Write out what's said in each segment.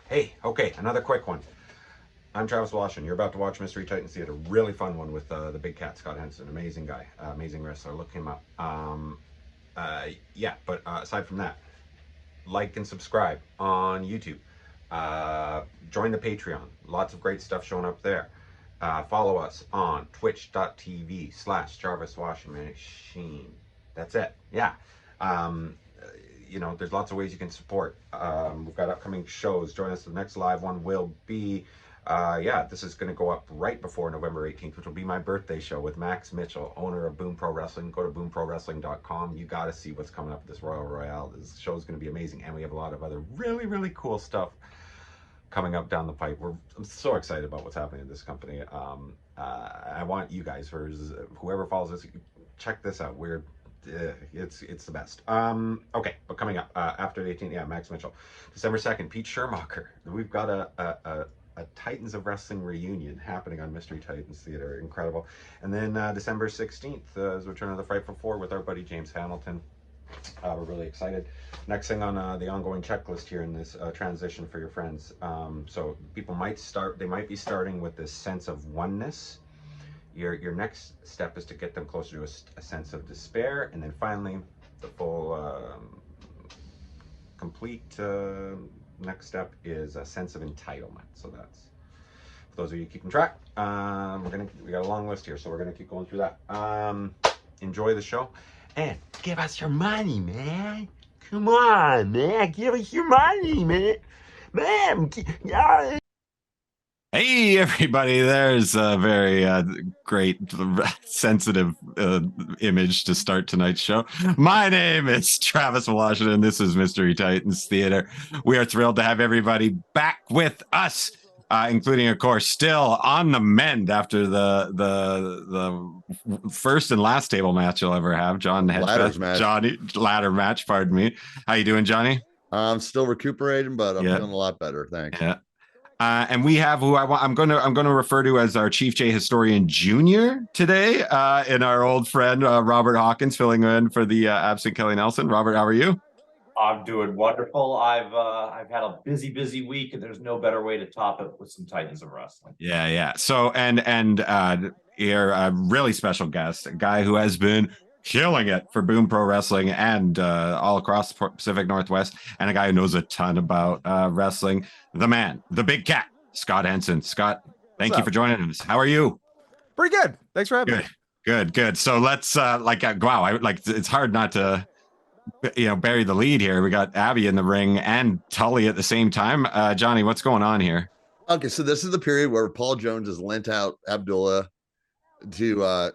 Hey, okay, another quick one. I'm Travis Washington. You're about to watch Mystery Titans Theater. Really fun one with the big cat, Scott Henson. Amazing guy, amazing wrestler. Look him up. But aside from that, like and subscribe on YouTube. Join the Patreon. Lots of great stuff showing up there. Follow us on twitch.tv/Jarvis Washing Machine. That's it. Yeah. Um, there's lots of ways you can support. We've got upcoming shows. Join us. The next live one will be, this is going to go up right before November 18th, which will be my birthday show with Max Mitchell, owner of Boom Pro Wrestling. Go to boomprowrestling.com. You got to see what's coming up with this Royal Royale. This show is going to be amazing, and we have a lot of other really, really cool stuff coming up down the pipe. I'm so excited about what's happening in this company. I want you guys, for whoever follows us, check this out. It's the best. Okay, but coming up after the 18th, Max Mitchell, December 2nd, Pete Schermacher. We've got a Titans of Wrestling reunion happening on Mystery Titans Theater. Incredible. And then December 16th is Return of the Frightful Four with our buddy James Hamilton. We're really excited. Next thing on the ongoing checklist here in this transition for your friends. So people might be starting with this sense of oneness. Your next step is to get them closer to a sense of despair, and then finally the full complete next step is a sense of entitlement. So that's, for those of you keeping track, we got a long list here, so we're gonna keep going through that. Enjoy the show and give us your money, man. Come on, man, give us your money, man. Hey, everybody, there's a very great, sensitive image to start tonight's show. My name is Travis Washington. This is Mystery Titans Theater. We are thrilled to have everybody back with us, including, of course, still on the mend after the first and last table match you'll ever have. Ladder match, pardon me. How you doing, Johnny? I'm still recuperating, but I'm feeling a lot better. Thanks. Yeah. And we have who I'm going to refer to as our Chief J Historian Jr. today, and our old friend Robert Hawkins filling in for the absent Kelly Nelson. Robert, how are you? I'm doing wonderful. I've had a busy week, and there's no better way to top it with some Titans of Wrestling. Yeah. So and you're a really special guest, a guy who has been killing it for Boom Pro Wrestling and all across the Pacific Northwest, and a guy who knows a ton about wrestling. The man, the big cat, Scott Henson. Scott, thank you for joining us. How are you? Pretty good. Thanks for having me. Good. So let's it's hard not to bury the lead here. We got Abby in the ring and Tully at the same time. Johnny, what's going on here? Okay, so this is the period where Paul Jones has lent out Abdullah to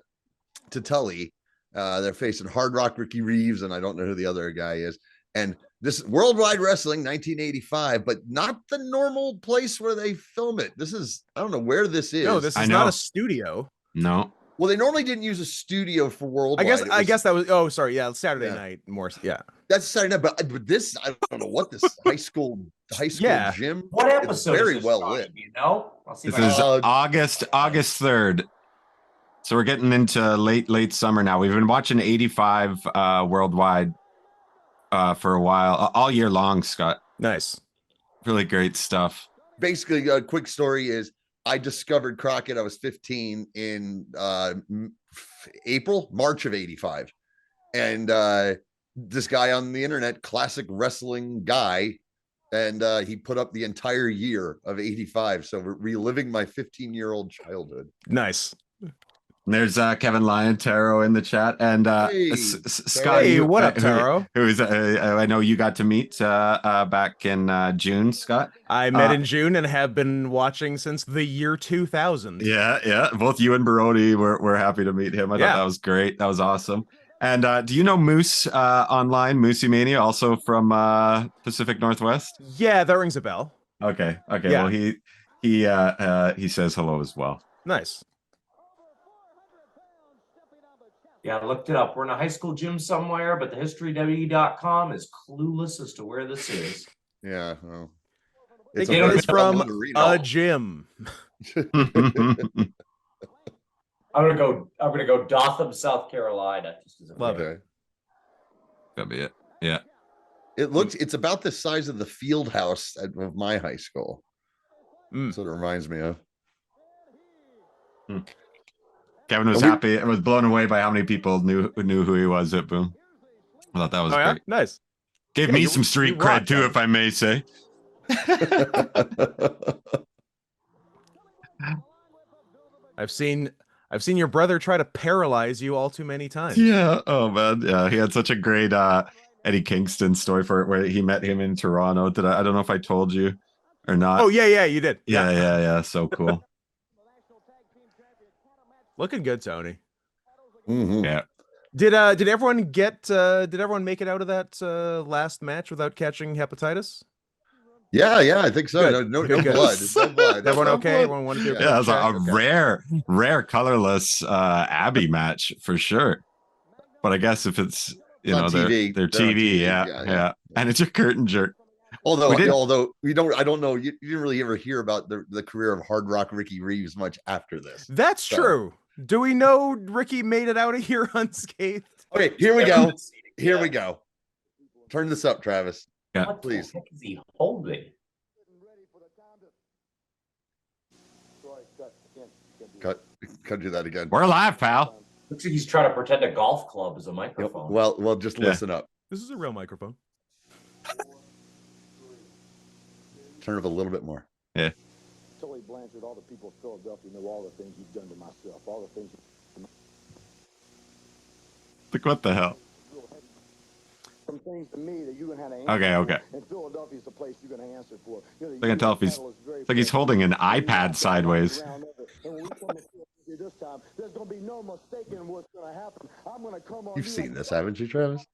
Tully. They're facing Hard Rock Ricky Reeves, and I don't know who the other guy is. And this is Worldwide Wrestling 1985, but not the normal place where they film it. This is, I don't know where this is. No, this is not a studio. No. Well, they normally didn't use a studio for Worldwide. I guess that was, oh, sorry. Yeah, Saturday night more. Yeah. That's Saturday night, but this, I don't know what this high school gym. What episode? It's very well lit. You know? This is August 3rd. So we're getting into late summer now. We've been watching 85 Worldwide for a while, all year long, Scott. Nice. Really great stuff. Basically, a quick story is I discovered Crockett. I was 15 in March of 85. And this guy on the internet, classic wrestling guy, and he put up the entire year of 85. So we're reliving my 15-year-old childhood. Nice. There's Kevin Lyon Taro in the chat, and Scott. Hey, what up, Taro? Who is I know you got to meet back in June, Scott. I met in June and have been watching since the year 2000. Yeah. Both you and Barodi were happy to meet him. I thought that was great. That was awesome. And do you know Moose online, Moosey Mania, also from Pacific Northwest? Yeah, that rings a bell. Okay. Yeah. Well, he says hello as well. Nice. Yeah, I looked it up. We're in a high school gym somewhere, but the historyw.com is clueless as to where this is. Yeah, well, it's from a gym. I'm gonna go Dothan, South Carolina. Love it. That'd be it. Yeah. It's about the size of the field house of my high school. That's what it reminds me of. Kevin was happy and was blown away by how many people knew who he was at Boom. I thought that was great. Nice. Gave me some street cred too, if I may say. I've seen your brother try to paralyze you all too many times. Yeah. Oh man. Yeah. He had such a great Eddie Kingston story for it, where he met him in Toronto. I don't know if I told you or not. Oh yeah, you did. Yeah. So cool. Looking good, Tony. Mm-hmm. Yeah. Did everyone make it out of that last match without catching hepatitis? Yeah, I think so. Good. No Good. blood. No blood. Everyone okay? Everyone wanted to do Yeah, it was a rare colorless Abby match for sure. But I guess if it's It's on TV. they're TV, yeah. And it's a curtain jerk. Although we don't, I don't know. You didn't really ever hear about the career of Hard Rock Ricky Reeves much after this. That's true. Do we know Ricky made it out of here unscathed? Okay, here we go. Here we go. Turn this up, Travis. Yeah, What please. the heck is he holding? Cut do that again. We're live, pal. Looks like he's trying to pretend a golf club is a microphone. Well, just listen up. This is a real microphone. Turn it up a little bit more. Yeah. Tully Blanchard, all the people of Philadelphia know all the things you've done to myself, all the things. Like, what the hell? Some things to me that you're gonna have to answer. Okay. And Philadelphia's the place you're gonna answer for. I can tell if it's like he's holding an iPad sideways. This time, there's gonna be no mistaking what's gonna happen. I'm gonna come on. You've seen this, haven't you, Travis?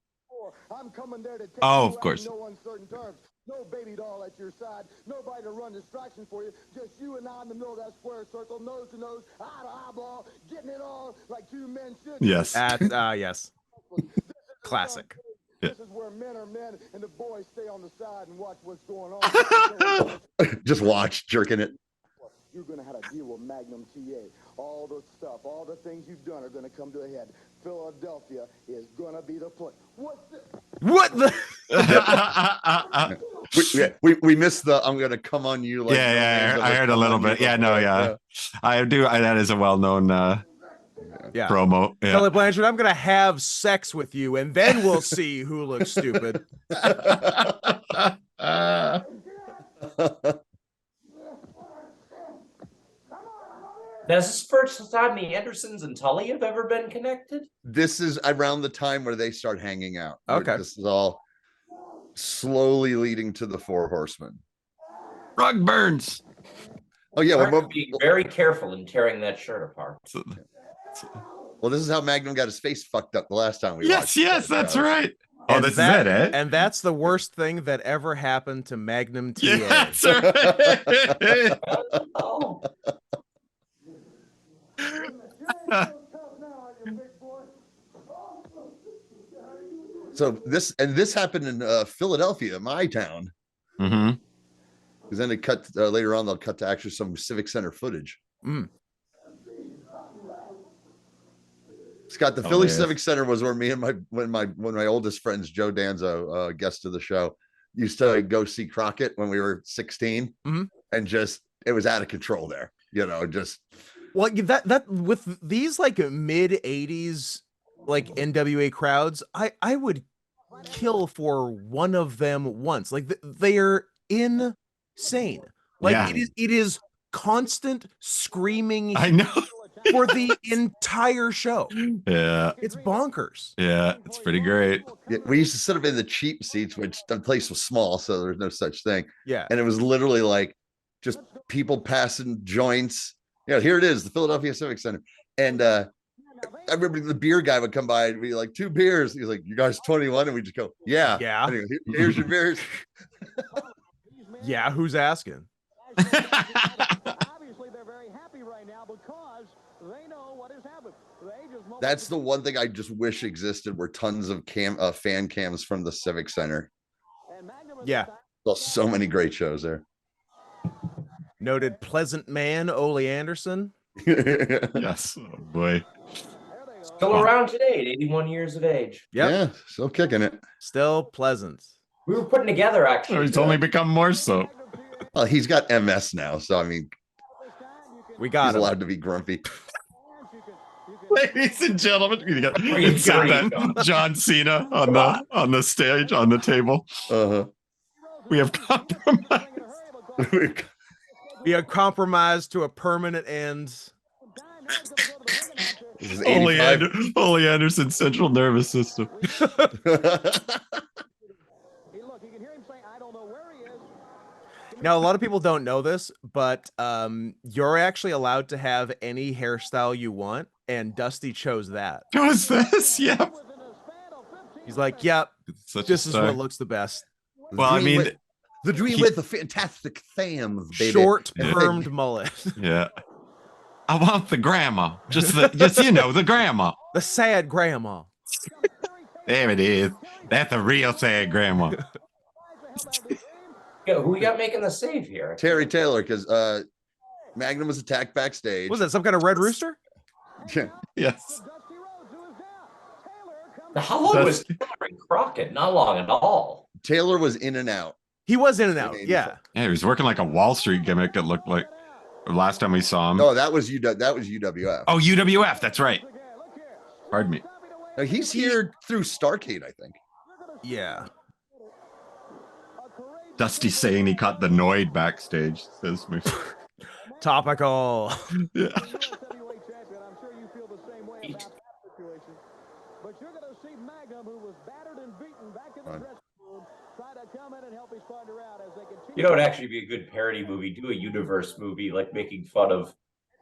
I'm coming there to take of course. no uncertain terms. No baby doll at your side. Nobody to run distraction for you. Just you and I in the middle of that square circle, nose to nose, eye to eyeball, getting it on like two men should. Yes. Yes. Classic. This is where men are men and the boys stay on the side and watch what's going on. Just watch, jerking it. You're going to have to deal with Magnum TA. All the stuff, all the things you've done are going to come to a head. Philadelphia is going to be the place. What the? we missed the I'm going to come on you. Like, I heard a little bit. Yeah, no, yeah. I do. That is a well-known promo. Yeah. Tully Blanchard, I'm going to have sex with you, and then we'll see who looks stupid. This is the first time the Andersons and Tully have ever been connected? This is around the time where they start hanging out. Okay. This is all slowly leading to the Four Horsemen. Rug burns. Oh, yeah. We're being very careful in tearing that shirt apart. Well, this is how Magnum got his face fucked up the last time we watched. Yes, that's right. Oh, And this is it, eh? And that's the worst thing that ever happened to Magnum TA. Yeah, that's right. Oh. So this happened in Philadelphia, my town. Mm-hmm. Because then it cut later on. They'll cut to actually some Civic Center footage. Scott, the Philly Civic Center was where me and one of my oldest friends, Joe Danzo, guest of the show, used to go see Crockett when we were 16, and just it was out of control there. Well, that with these like mid 80s like NWA crowds, I would kill for one of them once. Like they are insane. Like it is constant screaming. I know. For the entire show. Yeah. It's bonkers. Yeah, it's pretty great. Yeah, we used to sit up in the cheap seats, which the place was small, so there's no such thing. Yeah. And it was literally like just people passing joints. Here it is, the Philadelphia Civic Center. And I remember the beer guy would come by and be like, 2 beers. He's like, you guys 21? And we just go, yeah. Anyway, here's your beers. Yeah, who's asking? Obviously, they're very happy right now because they know what has happened. That's the one thing I just wish existed, were tons of fan cams from the Civic Center. Yeah. So many great shows there. Noted pleasant man, Ole Anderson. Yes. Oh, boy. Still around today at 81 years of age. Yep. Yeah, still kicking it. Still pleasant. We were putting together Oh, actually. he's only become more so. Well, he's got MS now, so I mean, We got he's him. allowed to be grumpy. Ladies and gentlemen, we got Bring insert it, that John Cena on the stage on the table. Uh-huh. We have compromised. We are compromised to a permanent end. This is Holy, 85. Holy Anderson's central nervous system. Now, a lot of people don't know this, but you're actually allowed to have any hairstyle you want, and Dusty chose that. What's this? Yep. He's like, "Yep, Such this a is star. what looks the best." Well, I mean, the dream with the fantastic Thams, baby. Short Yeah. permed mullet, yeah. I want the grandma. Just the grandma. the sad grandma. There it is. That's a real sad grandma. Who we got making the save here? Terry Taylor, because Magnum was attacked backstage. Was that some kind of red rooster? Yes. How long was Taylor and Crockett? Not long at all. Taylor was in and out. He was in and out. Yeah. Yeah, he was working like a Wall Street gimmick. It looked like last time we saw him. No, that was UWF. Oh, UWF. That's right. Pardon me. Now, he's here through Starrcade, I think. Yeah. Dusty saying he caught the Noid backstage. Says me. Topical. Yeah. But you're going to see Magnum, who was battered and beaten back in the dressing room, try to come in and help his partner out as they continue. You know, it'd actually be a good parody movie. Do a universe movie, like making fun of,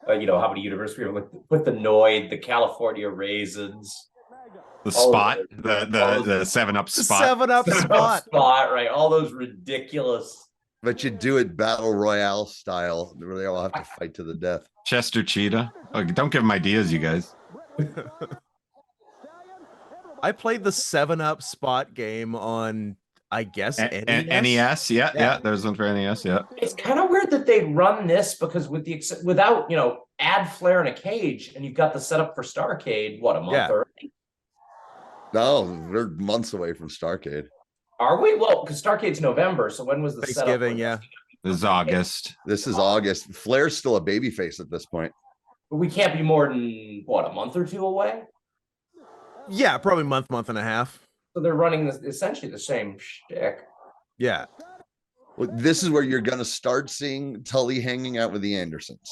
how many universe we have, like with the Noid, the California Raisins, The spot, the 7-Up The spot. 7-Up spot. right? All those ridiculous. But you do it battle royale style, where they all have to fight to the death. Chester Cheetah. Oh, don't give him ideas, you guys. I played the 7-Up spot game on, I guess, NES. NES. Yeah. There's one for NES. Yeah. It's kind of weird that they run this because without add Flair in a cage, and you've got the setup for Starrcade. What, a month early? No, we're months away from Starrcade. Are we? Well, because Starrcade's November, so when was the Thanksgiving? setup? This is August. This is August. Flair's still a babyface at this point. But we can't be more than a month or two away. Yeah, probably month and a half. So they're running essentially the same shtick. Yeah. Well, this is where you're going to start seeing Tully hanging out with the Andersons.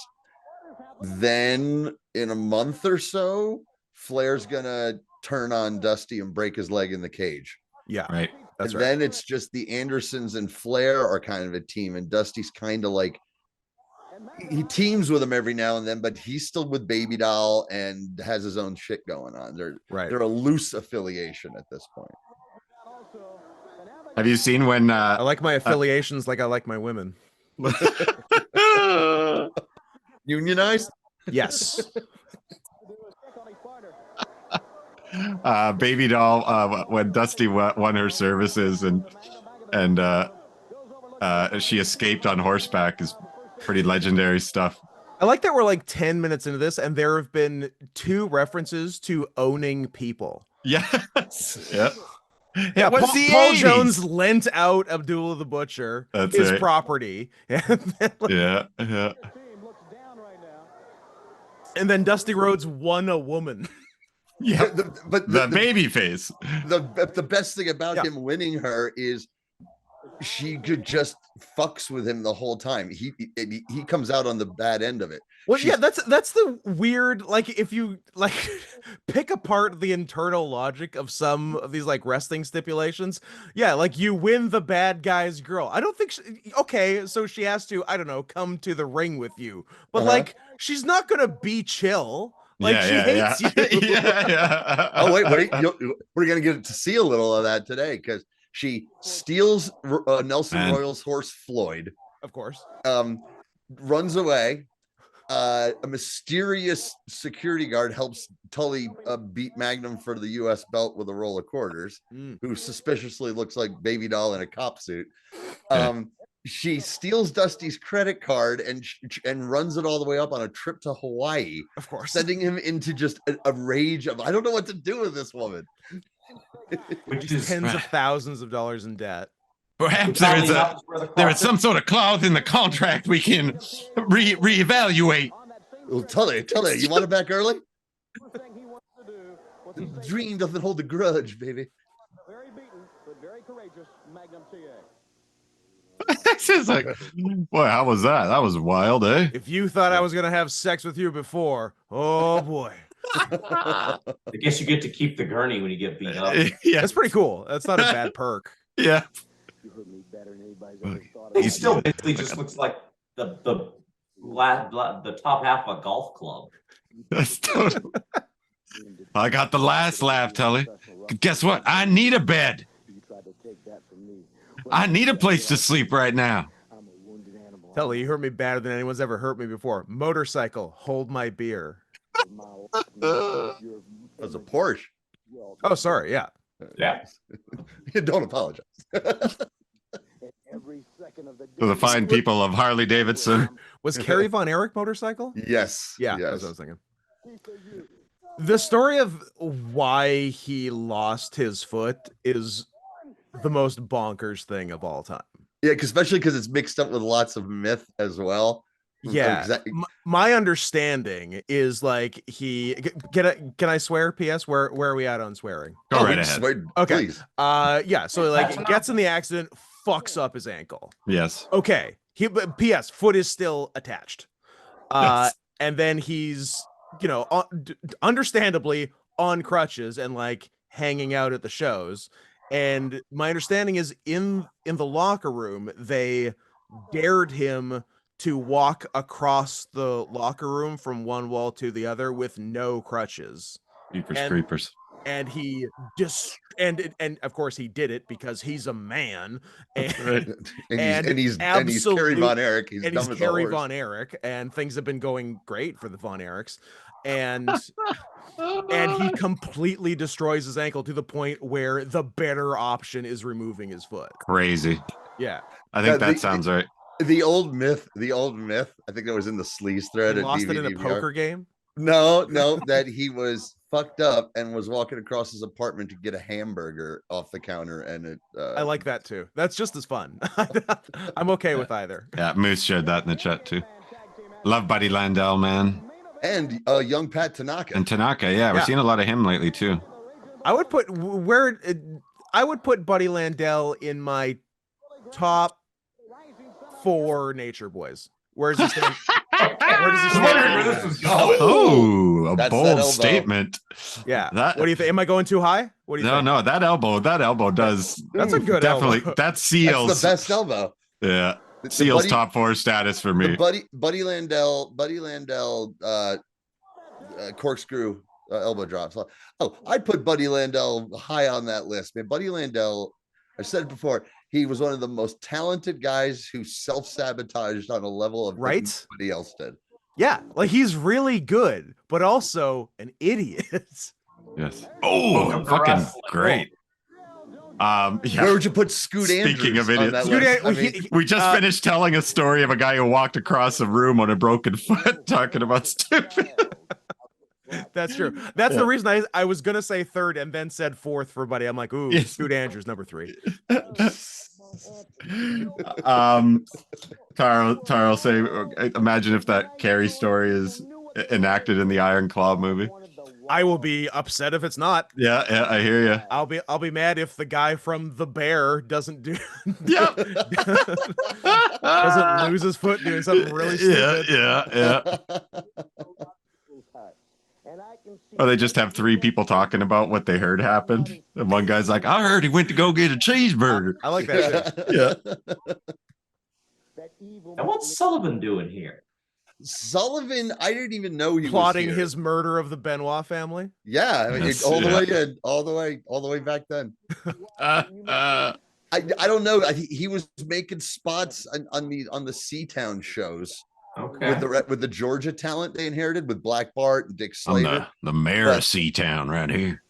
Then in a month or so, Flair's going to turn on Dusty and break his leg in the cage. Yeah. Right. That's and right. Then it's just the Andersons and Flair are kind of a team, and Dusty's kind of like, he teams with him every now and then, but he's still with Baby Doll and has his own shit going on. They're a loose affiliation at this point. Have you seen when I like my affiliations like I like my women. Unionized? Yes. Baby Doll when Dusty won her services and she escaped on horseback is pretty legendary stuff. I like that we're like 10 minutes into this and there have been 2 references to owning people. Yes. Yeah. Yeah. Paul 80s. Jones lent out Abdullah the Butcher his right. property. Yeah. And then Dusty Rhodes won a woman. Yeah. But the baby face. The best thing about him winning her is she could just fucks with him the whole time. He comes out on the bad end of it. Well, yeah, that's the weird, like, if you like pick apart the internal logic of some of these like wrestling stipulations, yeah, like you win the bad guy's girl. I don't think okay, so she has to, I don't know, come to the ring with you, but like she's not gonna be chill. Like she hates you. Yeah. Oh wait, we're gonna get to see a little of that today because she steals Nelson Royal's horse Floyd, of course, runs away. A mysterious security guard helps Tully beat Magnum for the U.S. belt with a roll of quarters, who suspiciously looks like Baby Doll in a cop suit. She steals Dusty's credit card and runs it all the way up on a trip to Hawaii, of course, sending him into just a rage of, I don't know what to do with this woman. Which is tens of thousands of dollars in debt. Perhaps Oddly enough, is where the there is cross- some sort of clause in the contract we can reevaluate. Well, Tully, you want it back early? The dream doesn't hold a grudge, baby. Very beaten, but very courageous Magnum TA. This is like, boy, how was that? That was wild, eh? If you thought I was gonna have sex with you before, oh boy, I guess you get to keep the gurney when you get beat up. Yeah, that's pretty cool. That's not a bad perk. yeah. You heard me better than anybody's ever thought He of. still basically just looks like the top half of a golf club. That's total. I got the last laugh, Tully. Guess what? I need a bed. You tried to take that from me. I need a place to sleep right now. I'm a wounded animal. Telly, you hurt me better than anyone's ever hurt me before. Motorcycle, hold my beer. That's a Porsche. Oh, sorry. Yeah. Yeah. Don't apologize. Every second of the To the fine people of Harley Davidson. Was Kerry Von Erich motorcycle? Yes. Yeah, Yes. that's what I was thinking. The story of why he lost his foot is the most bonkers thing of all time. Yeah, especially because it's mixed up with lots of myth as well. Yeah. Exactly. My understanding is like can I swear? P.S. Where are we at on swearing? Go right we ahead. swear- Okay. Please. Yeah. So like gets in the accident, fucks up his ankle. Yes. Okay. But P.S. foot is still attached. Yes. And then he's, understandably on crutches and like hanging out at the shows. And my understanding is in the locker room, they dared him to walk across the locker room from one wall to the other with no crutches. Creepers. And he just and of course he did it because he's a man. And, Right. And he's Kerry Von Erich. He's and dumb he's as a Kerry horse. Von Erich, and things have been going great for the Von Erichs. And he completely destroys his ankle to the point where the better option is removing his foot. Crazy. Yeah. I think Yeah, that sounds right. The old myth. I think that was in the sleaze thread. He at lost it in a DVD. poker game. No, that he was fucked up and was walking across his apartment to get a hamburger off the counter, and it. I like that too. That's just as fun. I'm okay with either. Yeah, Moose shared that in the chat too. Love Buddy Landell, man. And young Pat Tanaka. And Tanaka, yeah, we're Yeah. seeing a lot of him lately too. I would put Buddy Landell in my top 4 Nature Boys. Where does he stand? Where does he stand? Where this was going. Oh, a That's that bold elbow. statement. Yeah. That- What do you think? Am I going too high? What do you think? No, that elbow does That's a good definitely elbow. that seals. That's the best elbow. Yeah, The seals Buddy- top 4 status for The me. Buddy Landell corkscrew elbow drops. Oh, I'd put Buddy Landell high on that list, man. Buddy Landell, I said it before, he was one of the most talented guys who self-sabotaged on a level of Right? nobody else did. Yeah, like he's really good, but also an idiot. Yes. Oh, Welcome to fucking wrestling. great. Yeah. Where would you put Scoot Speaking Andrews of on idiots. that Scoot list? An- I mean, he- We just finished telling a story of a guy who walked across a room on a broken foot talking about stupid. That's true. That's the reason I was gonna say 3rd and then said 4th for Buddy. I'm like, ooh, Yes. Scoot Andrews, number 3. Taro say, imagine if that Carrie story is enacted in the Iron Claw movie. I will be upset if it's not. Yeah, I hear you. I'll be mad if the guy from The Bear doesn't do Yep. doesn't lose his foot doing something really stupid. Yeah. Or they just have 3 people talking about what they heard happened. And one guy's like, I heard he went to go get a cheeseburger. I like that too. Yeah. Now what's Sullivan doing here? Sullivan, I didn't even know he Plotting was here. his murder of the Benoit family. Yeah, I mean, Yes, all the yeah. way in, all the way back then. Uh, I don't know. He was making spots on the Seatown shows Okay. with the Georgia talent they inherited with Black Bart and Dick I'm Slater. the mayor of Seatown right here.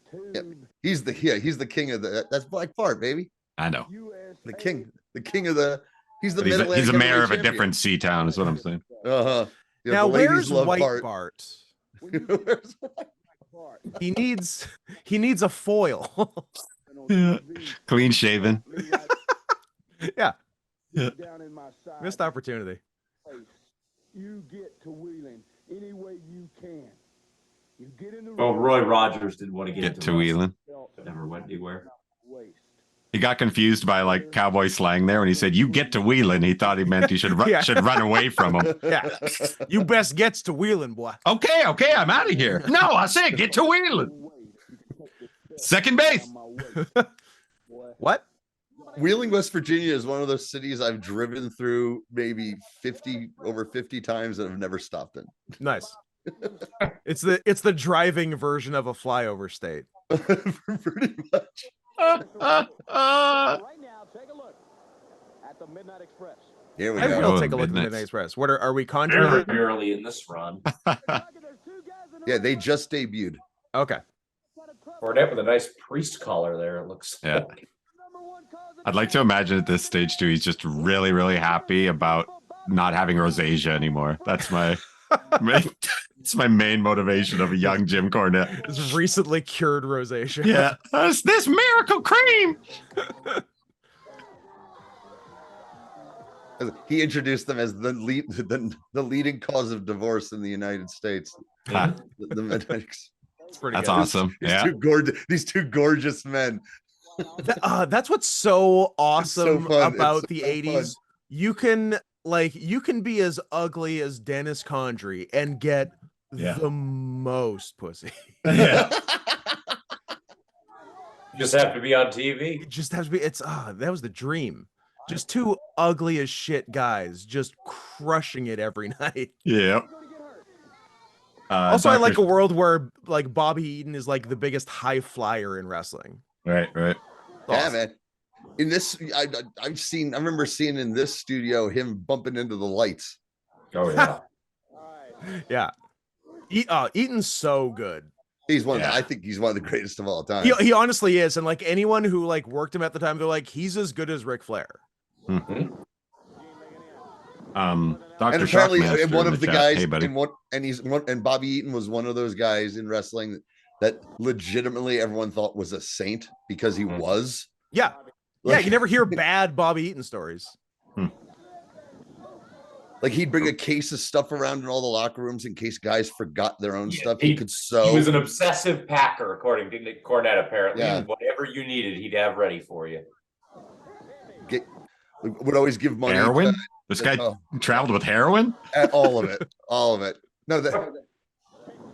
He's the king of that's Black Bart, baby. I know. The king of the. He's the But he's Mid-Atlantic a mayor heavyweight of a champion. different Seatown, is what I'm saying. Uh-huh. Yeah, Now the ladies where's love White Bart. Bart? Where's He needs a foil. Yeah. Clean shaven. Yeah, Down in my side. missed opportunity. You get to Wheeling any way you can. You get in the Well, Roy Rogers didn't want to Get to Wheeling. But never went anywhere. waste. He got confused by like cowboy slang there when he said "you get to Wheeling." He thought he meant he should Yeah. should run away from him. Yeah, you best gets to Wheeling, boy. Okay, I'm out of here. No, I said get to Wheeling. Second base. What? Wheeling, West Virginia is one of those cities I've driven through maybe over 50 times and I've never stopped in. Nice. It's the driving version of a flyover state. Pretty much. Right now, take a look at the Midnight Express. Here we I go. will take a look at the Midnight. Midnight Express. What are we Very conjuring? early in this run. Yeah, they just debuted. Okay. Fournette with a nice priest collar there. It looks. Yeah. I'd like to imagine at this stage too, he's just really, really happy about not having rosacea anymore. That's my it's my main motivation of a young Jim Cornette. It's recently cured rosacea. Yeah, it's this miracle cream. He introduced them as the leading cause of divorce in the United States. Ha, The Midnight Express. It's pretty that's good. awesome. Yeah. These two gorgeous men. That's what's so awesome fun. about It's the so 80s. You can be as ugly as Dennis Condrey and get the most pussy. Yeah. You just have to be on TV. It just has to be. That was the dream. Just two ugly as shit guys just crushing it every night. Yeah. Also, I like a world where like Bobby Eaton is like the biggest high flyer in wrestling. Right. Yeah, Awesome. man. In this, I remember seeing in this studio him bumping into the lights. Oh yeah. Yeah. Eaton's so good. He's one. Yeah. I think he's one of the greatest of all time. He honestly is, and like anyone who like worked him at the time, they're like, he's as good as Ric Flair. Dr. And apparently, Shockmaster one in of the chat. guys, Hey, buddy. and Bobby Eaton was one of those guys in wrestling that legitimately everyone thought was a saint because he was. Yeah. Yeah, you never hear bad Bobby Eaton stories. Like he'd bring a case of stuff around in all the locker rooms in case guys forgot their own stuff. He could sew. He was an obsessive packer, according to Nick Cornette. Apparently, Yeah. whatever you needed, he'd have ready for you. Would always give money. Heroin? This guy Oh. traveled with heroin? All of it. All of it. No,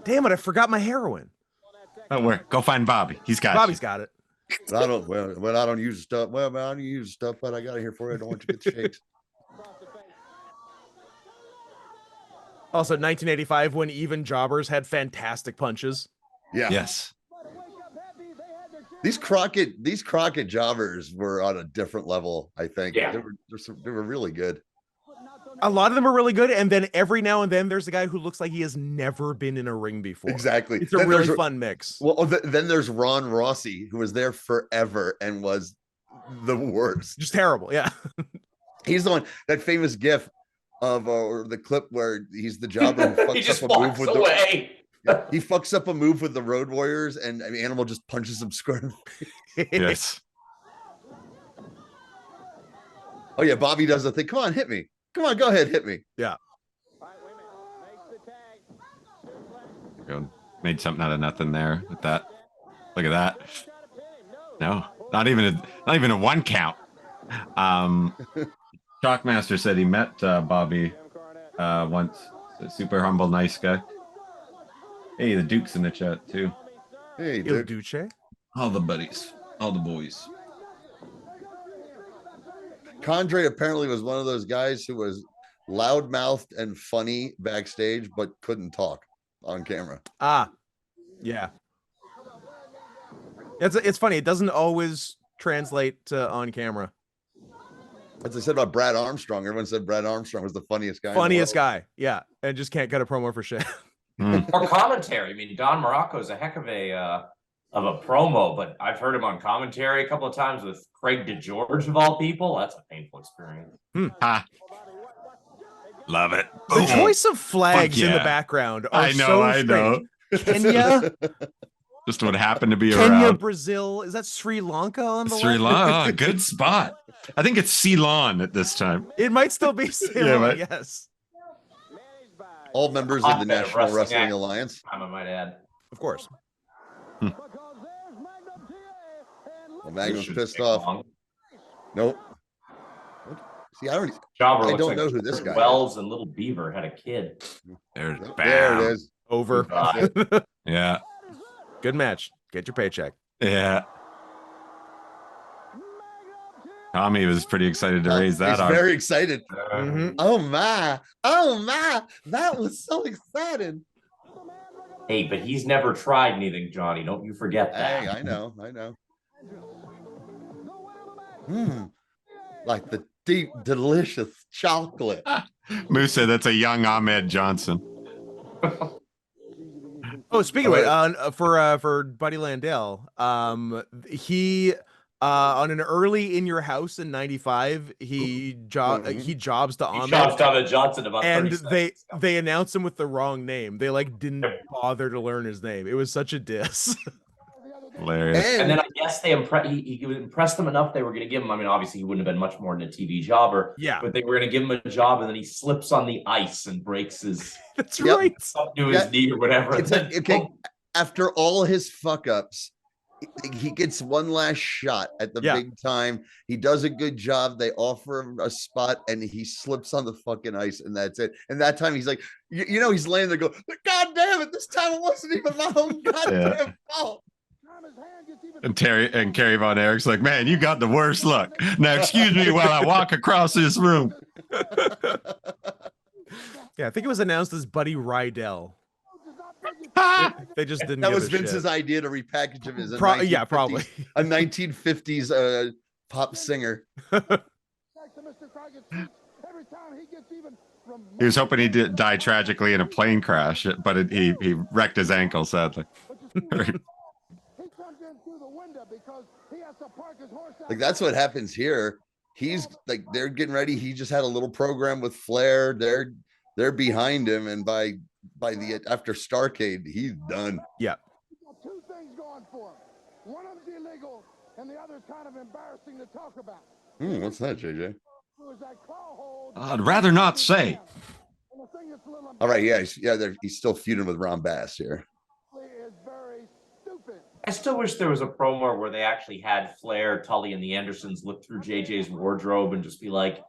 Damn it, I forgot my heroin. Don't worry. Go find Bobby. He's got Bobby's got it. I don't. Well, I don't use stuff. Well, I don't use stuff, but I got it here for you. I don't want you to get the shakes. Also, 1985, when even jobbers had fantastic punches. Yeah. Yes. These Crockett jobbers were on a different level. I think. Yeah. They were really good. A lot of them are really good, and then every now and then there's a guy who looks like he has never been in a ring before. Exactly. It's a Then really there's- fun mix. Well, then there's Ron Rossi, who was there forever and was the worst. Just terrible. Yeah. He's the one, that famous gif of or the clip where he's the jobber who He fucks just up a move walks with away. he fucks up a move with the Road Warriors, and I mean, Animal just punches him square. Yes. Oh yeah, Bobby does the thing. Come on, hit me. Come on, go ahead, hit me. Yeah. Go. Made something out of nothing there with that. Look at that. No, not even a one count. Shockmaster said he met Bobby once. A super humble, nice guy. Hey, the Duke's in the chat too. Hey, Il dude. Duce. All the buddies, all the boys. Condrey apparently was one of those guys who was loudmouthed and funny backstage, but couldn't talk on camera. Yeah. It's funny. It doesn't always translate to on camera. As I said about Brad Armstrong, everyone said Brad Armstrong was the funniest guy. in the Funniest world. guy. Yeah. And just can't cut a promo for shit. Or commentary. I mean, Don Morocco's a heck of a promo, but I've heard him on commentary a couple of times with Craig DeGeorge of all people. That's a painful experience. Ha. Love it. The choice of flags in the yeah. background are I know, so I know. strange. Kenya, Just what happened to be Kenya, around. Brazil. Is that Sri Lanka on the Sri left? Lanka, good spot. I think it's Ceylon at this time. It might still be Ceylon, right. yes. All members of the Hotbed of National wrestling Wrestling act. Alliance. I might add. Of course. Because there's Magnum TA and Well, look Magnum's Shouldn't pissed take off. long. Nope. See, I Jobber I looks don't like know who this guy is. Wells and Little Beaver had a kid. There, There it is. Over. Goodbye. Yeah, Good match. Get your paycheck. yeah. Tommy was pretty excited to raise that He's arm. very excited. Mhm. Oh my, that was so exciting. Hey, but he's never tried anything, Johnny. Don't you forget that. Hey, I know. Like the deep, delicious chocolate. Moose said that's a young Ahmed Johnson. Oh, speaking of it, for Buddy Landell, he on an early In Your House in '95, he jobs to He Ahmed, chops Ahmed Johnson about and 30 seconds. they announced him with the wrong name. They like didn't bother to learn his name. It was such a diss. Hilarious. And then I guess he impressed them enough. They were going to give him. I mean, obviously, he wouldn't have been much more than a TV jobber. Yeah. But they were going to give him a job, and then he slips on the ice and breaks his That's Yep. right. up to his knee or whatever. It's like, okay, after all his fuck ups, he gets one last shot at the big time. He does a good job. They offer him a spot, and he slips on the fucking ice, and that's it. And that time, he's like, you know, he's laying there, going, "God damn it! This time it wasn't even my own goddamn fault." And Kerry Von Erich's like, man, you got the worst luck. Now, excuse me while I walk across this room. Yeah, I think it was announced as Buddy Rydell. They just didn't. That give was a shit. Vince's idea to repackage him as a Yeah, probably a 1950s pop singer. He was hoping he did die tragically in a plane crash, but he wrecked his ankle, sadly. Like, that's what happens here. He's like, they're getting ready. He just had a little program with Flair. They're behind him, and by the after Starrcade, he's done. Yeah. Two things going for him. One of them's illegal, and the other's kind of embarrassing to talk about. What's that, JJ? I'd rather not say. All right, yeah, he's still feuding with Ron Bass here. I still wish there was a promo where they actually had Flair, Tully, and the Andersons look through JJ's wardrobe and just be like,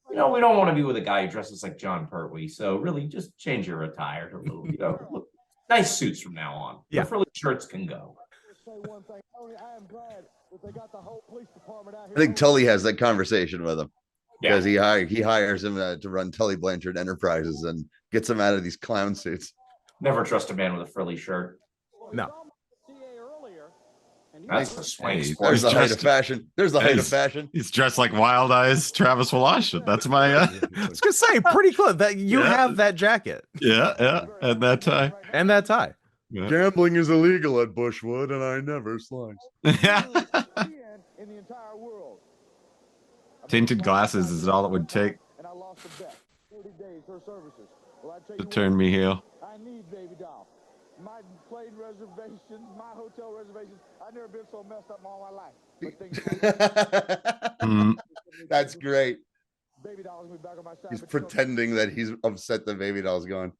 you know, we don't want to be with a guy who dresses like John Pertwee, so really just change your attire to a little, you know, look, nice suits from now on. Yeah. The frilly shirts can go. I think Tully has that conversation with him Yeah. because he hires him to run Tully Blanchard Enterprises and gets him out of these clown suits. Never trust a man with a frilly shirt. No. That's the swank Hey, sport. There's the height of just- fashion. There's the height of He's- fashion. He's dressed like Wild Eyes Travis Walash. That's my I was gonna say, pretty close. That you Yeah. have that jacket yeah, at that time. and that tie. Yeah. Gambling is illegal at Bushwood, and I never slice. Tinted glasses is all it would take to turn me heel. I need baby doll. My plane reservations, my hotel reservations. I've never been so messed up in all my life. But things That's great. baby doll's gonna be back on my side. He's but you know, pretending that he's upset that baby doll's gone.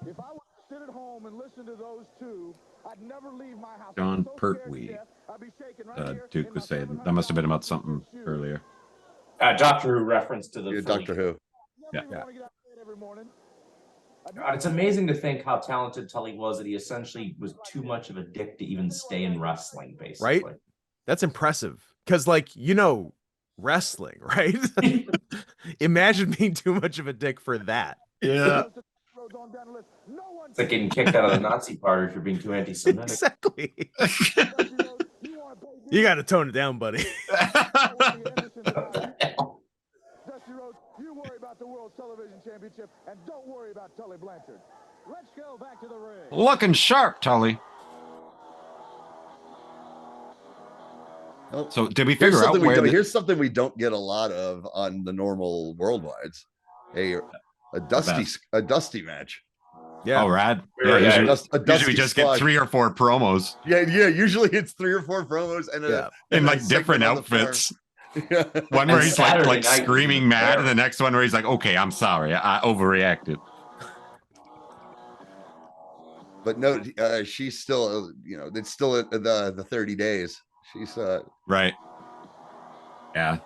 if I would sit at home and listen to those two, I'd never leave my house. John I'm so scared to Pertwee. death, I'd be shaking right here Duke in was my saying 700 that must have been about something shoes. earlier. Doctor Who reference to the Yeah, frilly Doctor Who. Yeah. Never wanna get out of bed every morning. God, it's amazing to think how talented Tully was that he essentially was too much of a dick to even stay in wrestling, basically. Right? That's impressive. Because, like, you know, wrestling, right? Imagine being too much of a dick for that. Yeah. It's like getting kicked out of the Nazi party if you're being too anti-Semitic. Exactly. You got to tone it down, buddy. Dusty Rhodes, you worry about the World Television Championship and don't worry about Tully Blanchard. Let's go back to the ring. Looking sharp, Tully. Oh, So did we here's figure out something we where don't, the, here's something we don't get a lot of on the normal worldwides. A dusty match. Yeah. Oh, rad. Yeah, Yeah, usually, A usually dusty we just squad. get 3 or 4 promos Yeah. Usually it's 3 or 4 promos and Yeah. in a like segment different on the floor. outfits. One where And he's Saturday like night was screaming even mad, and better. the next one where he's like, "Okay, I'm sorry, I overreacted." But no, she's still, it's still the 30 days. She's Right. Yeah.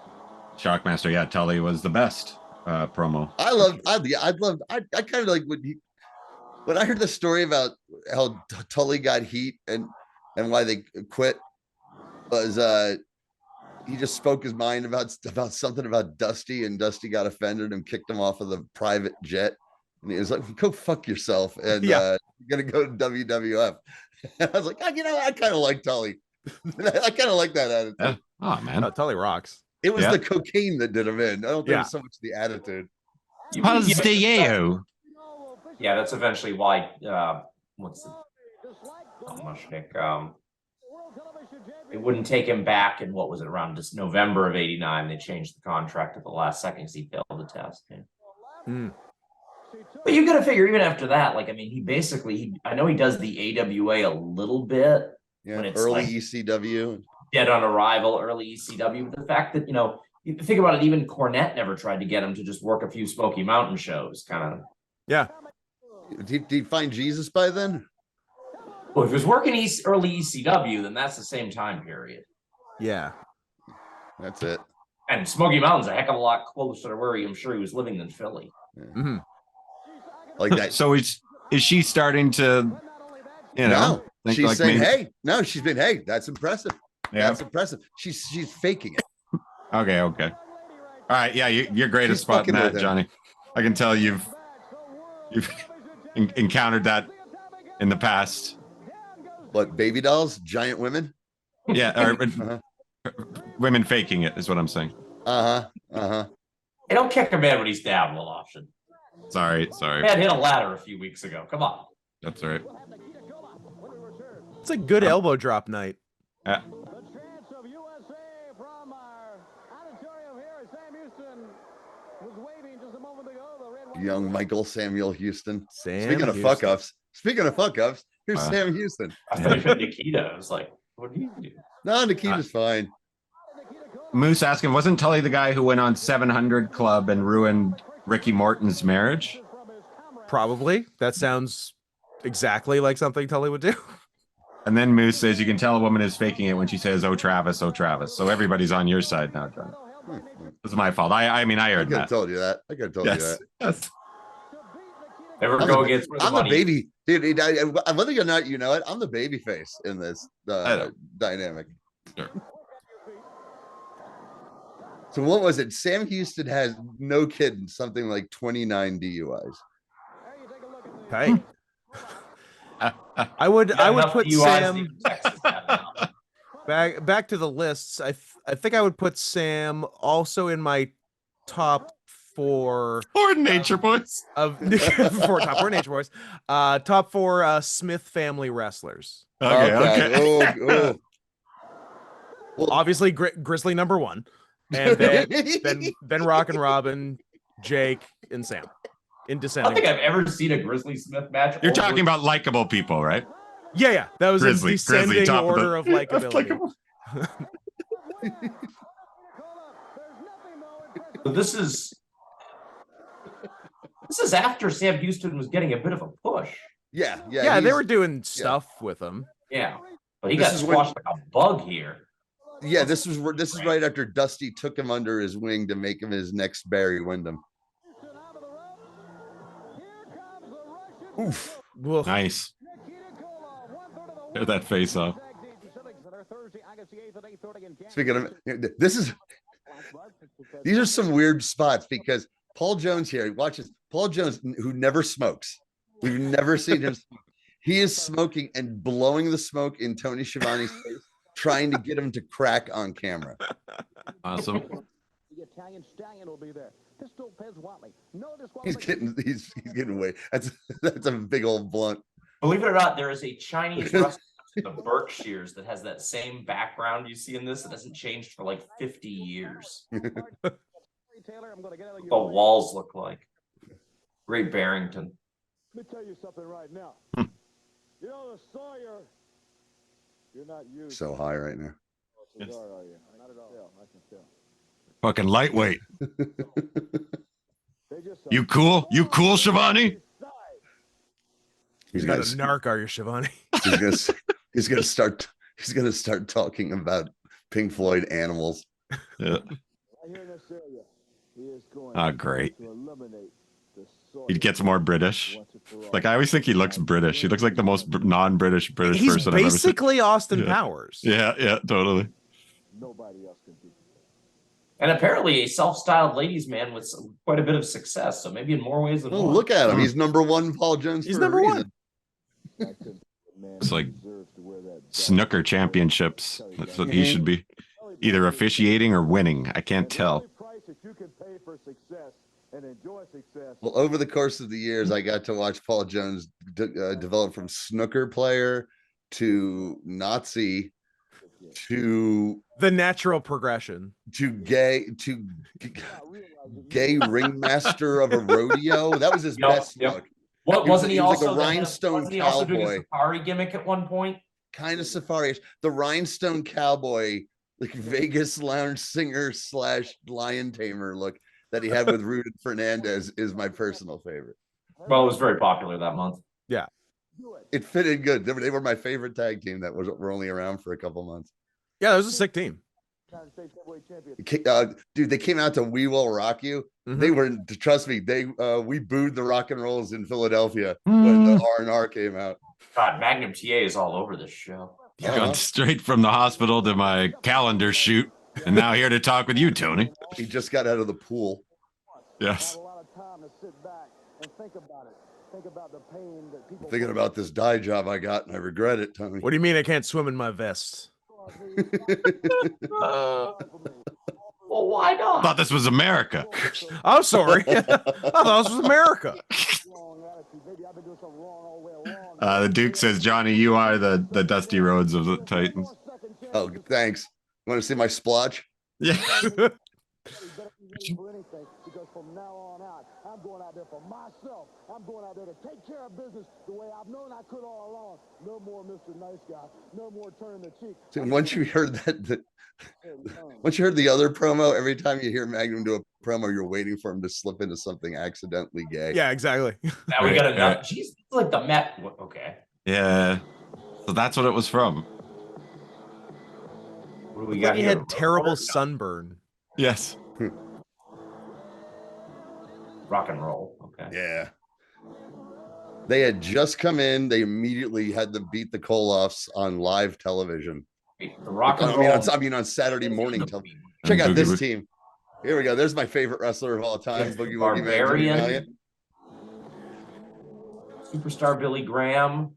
Shockmaster. Yeah, Tully was the best promo. I kind of like when I heard the story about how Tully got heat and why they quit was he just spoke his mind about something about Dusty, and Dusty got offended and kicked him off of the private jet. And he was like, "Go fuck yourself," and Yeah. you're gonna go to WWF. And I was like, I kind of like Tully. I kind of like that attitude. Yeah. Oh man. Tully rocks. It was Yeah. the cocaine that did him in. I don't think it Yeah. was so much the attitude. Pozdeo. Yeah, that's eventually why. What's the? Oh, Mushnick. They wouldn't take him back in what was it around just November of '89. They changed the contract at the last second because he failed the test. Yeah. Mm. But you got to figure even after that, like I mean, he basically I know he does the AWA a little bit Yeah, when it's early like ECW. dead on arrival, early ECW. But the fact that you think about it, even Cornette never tried to get him to just work a few Smoky Mountain shows, kind of. Yeah. Did he find Jesus by then? Well, if he was working early ECW, then that's the same time period. Yeah. That's it. And Smoky Mountain's a heck of a lot closer to where I'm sure he was living than Philly. Mm-hmm. Like that. So is she starting to, No, think she's like saying, maybe- "Hey, no." She's been, "Hey, that's impressive. Yeah. That's impressive." She's faking it. Okay. All right. Yeah, you're great at She's spotting fucking with that, him. Johnny. I can tell you've encountered that in the past. What, baby dolls, giant women? Yeah, or Uh-huh. women faking it is what I'm saying. Hey, don't kick a man when he's down, Will Option. Sorry. Man hit a ladder a few weeks ago. Come on. That's all right. It's a good elbow drop night. Yeah. The chance of USA from our auditorium here at Sam Houston was waving just a moment ago. The red one. Young Michael Samuel Houston. Sam Speaking of fuck ups, here's Wow. Sam Houston. I thought you said Nikita. I was like, what do you do? No, Nikita's fine. Moose asking, wasn't Tully the guy who went on 700 Club and ruined Ricky Morton's marriage? Probably. That sounds exactly like something Tully would do. And then Moose says you can tell a woman is faking it when she says, "Oh Travis, oh Travis." So everybody's on your side now, John. It's my fault. I mean, I I heard could have that. told you that. I could have told you Yes. that. Yes. Ever go against where the I'm the money- baby, dude. Whether or not you know it, I'm the baby face in this dynamic. Sure. So what was it? Sam Houston has, no kidding, something like 29 DUIs. Hey. I would Enough put DUIs Sam even Texas have now. back to the lists. I think I would put Sam also in my top 4 Or Nature Boys. of top 4 Nature Boys. Top 4 Smith family wrestlers. Okay. Oh. Well, Obviously Grizzly number 1. And then Rock and Robin, Jake, and Sam. In I don't descending. think I've ever seen a Grizzly Smith match. You're talking about likable people, right? Yeah. That was Grizzly, in descending top of the- order of likability. So this is after Sam Houston was getting a bit of a push. yeah. Yeah, they he's- were doing stuff with him. Yeah, but he This got is when- squashed like a bug here. Yeah, this is right after Dusty took him under his wing to make him his next Barry Windham. Oof. Woof. Nice. Tear that face off. Speaking of, these are some weird spots because Paul Jones here, watches Paul Jones, who never smokes. We've never seen him smoke. He is smoking and blowing the smoke in Tony Schiavone's face, trying to get him to crack on camera. Awesome. The Italian stallion will be there. Pistol Pez Watley. No He's getting away. That's a big old blunt. Believe it or not, there is a Chinese restaurant in the Berkshires that has that same background you see in this. It hasn't changed for like 50 years. What the walls look like. Great Barrington. Let me tell you something right now. You know the Sawyer. You're not used. So high right now. Cigar, are you? Not at all. Yeah, I can tell. Fucking lightweight. They just You cool? You cool, Shivani? He's You got gonna, a narc, are you, Shivani? he's gonna, he's gonna start talking about Pink Floyd Animals. Yeah. right here in this area, he is going Ah, great. to eliminate the soil He gets more British. once and for all. Like, I always think he looks British. He looks like the most non-British British He's person I've ever seen. basically Austin Yeah. Powers. Yeah, yeah, totally. Nobody else can beat. And apparently a self-styled ladies' man with quite a bit of success. So maybe in more ways than Oh, one. look at him. Mm. He's number one Paul Jones. He's for number a one. reason. It's like snooker championships. That's what he should be. Either officiating or winning. I can't tell. Well, over the course of the years, I got to watch Paul Jones develop from snooker player to Nazi to The natural progression. gay ringmaster of a rodeo. That was his Yep, best yep. look. What He was- wasn't he he was like also a rhinestone wasn't he also doing a cowboy. safari gimmick at one point? Kind of safari-ish. The rhinestone cowboy, like Vegas lounge singer / lion tamer look that he had with Rudy Fernandez is my personal favorite. Well, it was very popular that month. It fitted good. They were my favorite tag team that were only around for a couple months. Yeah, that was a sick team. Dude, they came out to We Will Rock You. Mhm. They were, trust me, we booed the rock and rolls in Philadelphia when the R&R came out. God, Magnum TA is all over this show. Gone straight from the hospital to my calendar shoot. And now here to talk with you, Tony. He just got out of the pool. Yes. A lot of time to sit back and think about it. Think about the pain that people. Thinking about this dye job I got, and I regret it, Tony. What do you mean I can't swim in my vest? Well, why not? Thought this was America. I'm sorry. I thought this was America. The Duke says, Johnny, you are the Dusty Rhodes of the Titans. Oh, thanks. Want to see my splotch? Yeah. Because from now on out, I'm going out there for myself. I'm going out there to take care of business the way I've known I could all along. No more Mr. Nice Guy. No more turning the cheek. See, once you heard once you heard the other promo, every time you hear Magnum do a promo, you're waiting for him to slip into something accidentally gay. Yeah, exactly. Now we got enough. Jeez, it's like the Met. Okay. Yeah. So that's what it was from. What do we got He here? had terrible sunburn. Yes. Rock and roll. Okay. Yeah. They had just come in. They immediately had to beat the Koloffs on live television. The rock and I roll. mean, on Saturday morning television. Check out this team. Here we go. There's my favorite wrestler of all time, Boogie Woogie Man. Barbarian. Superstar Billy Graham.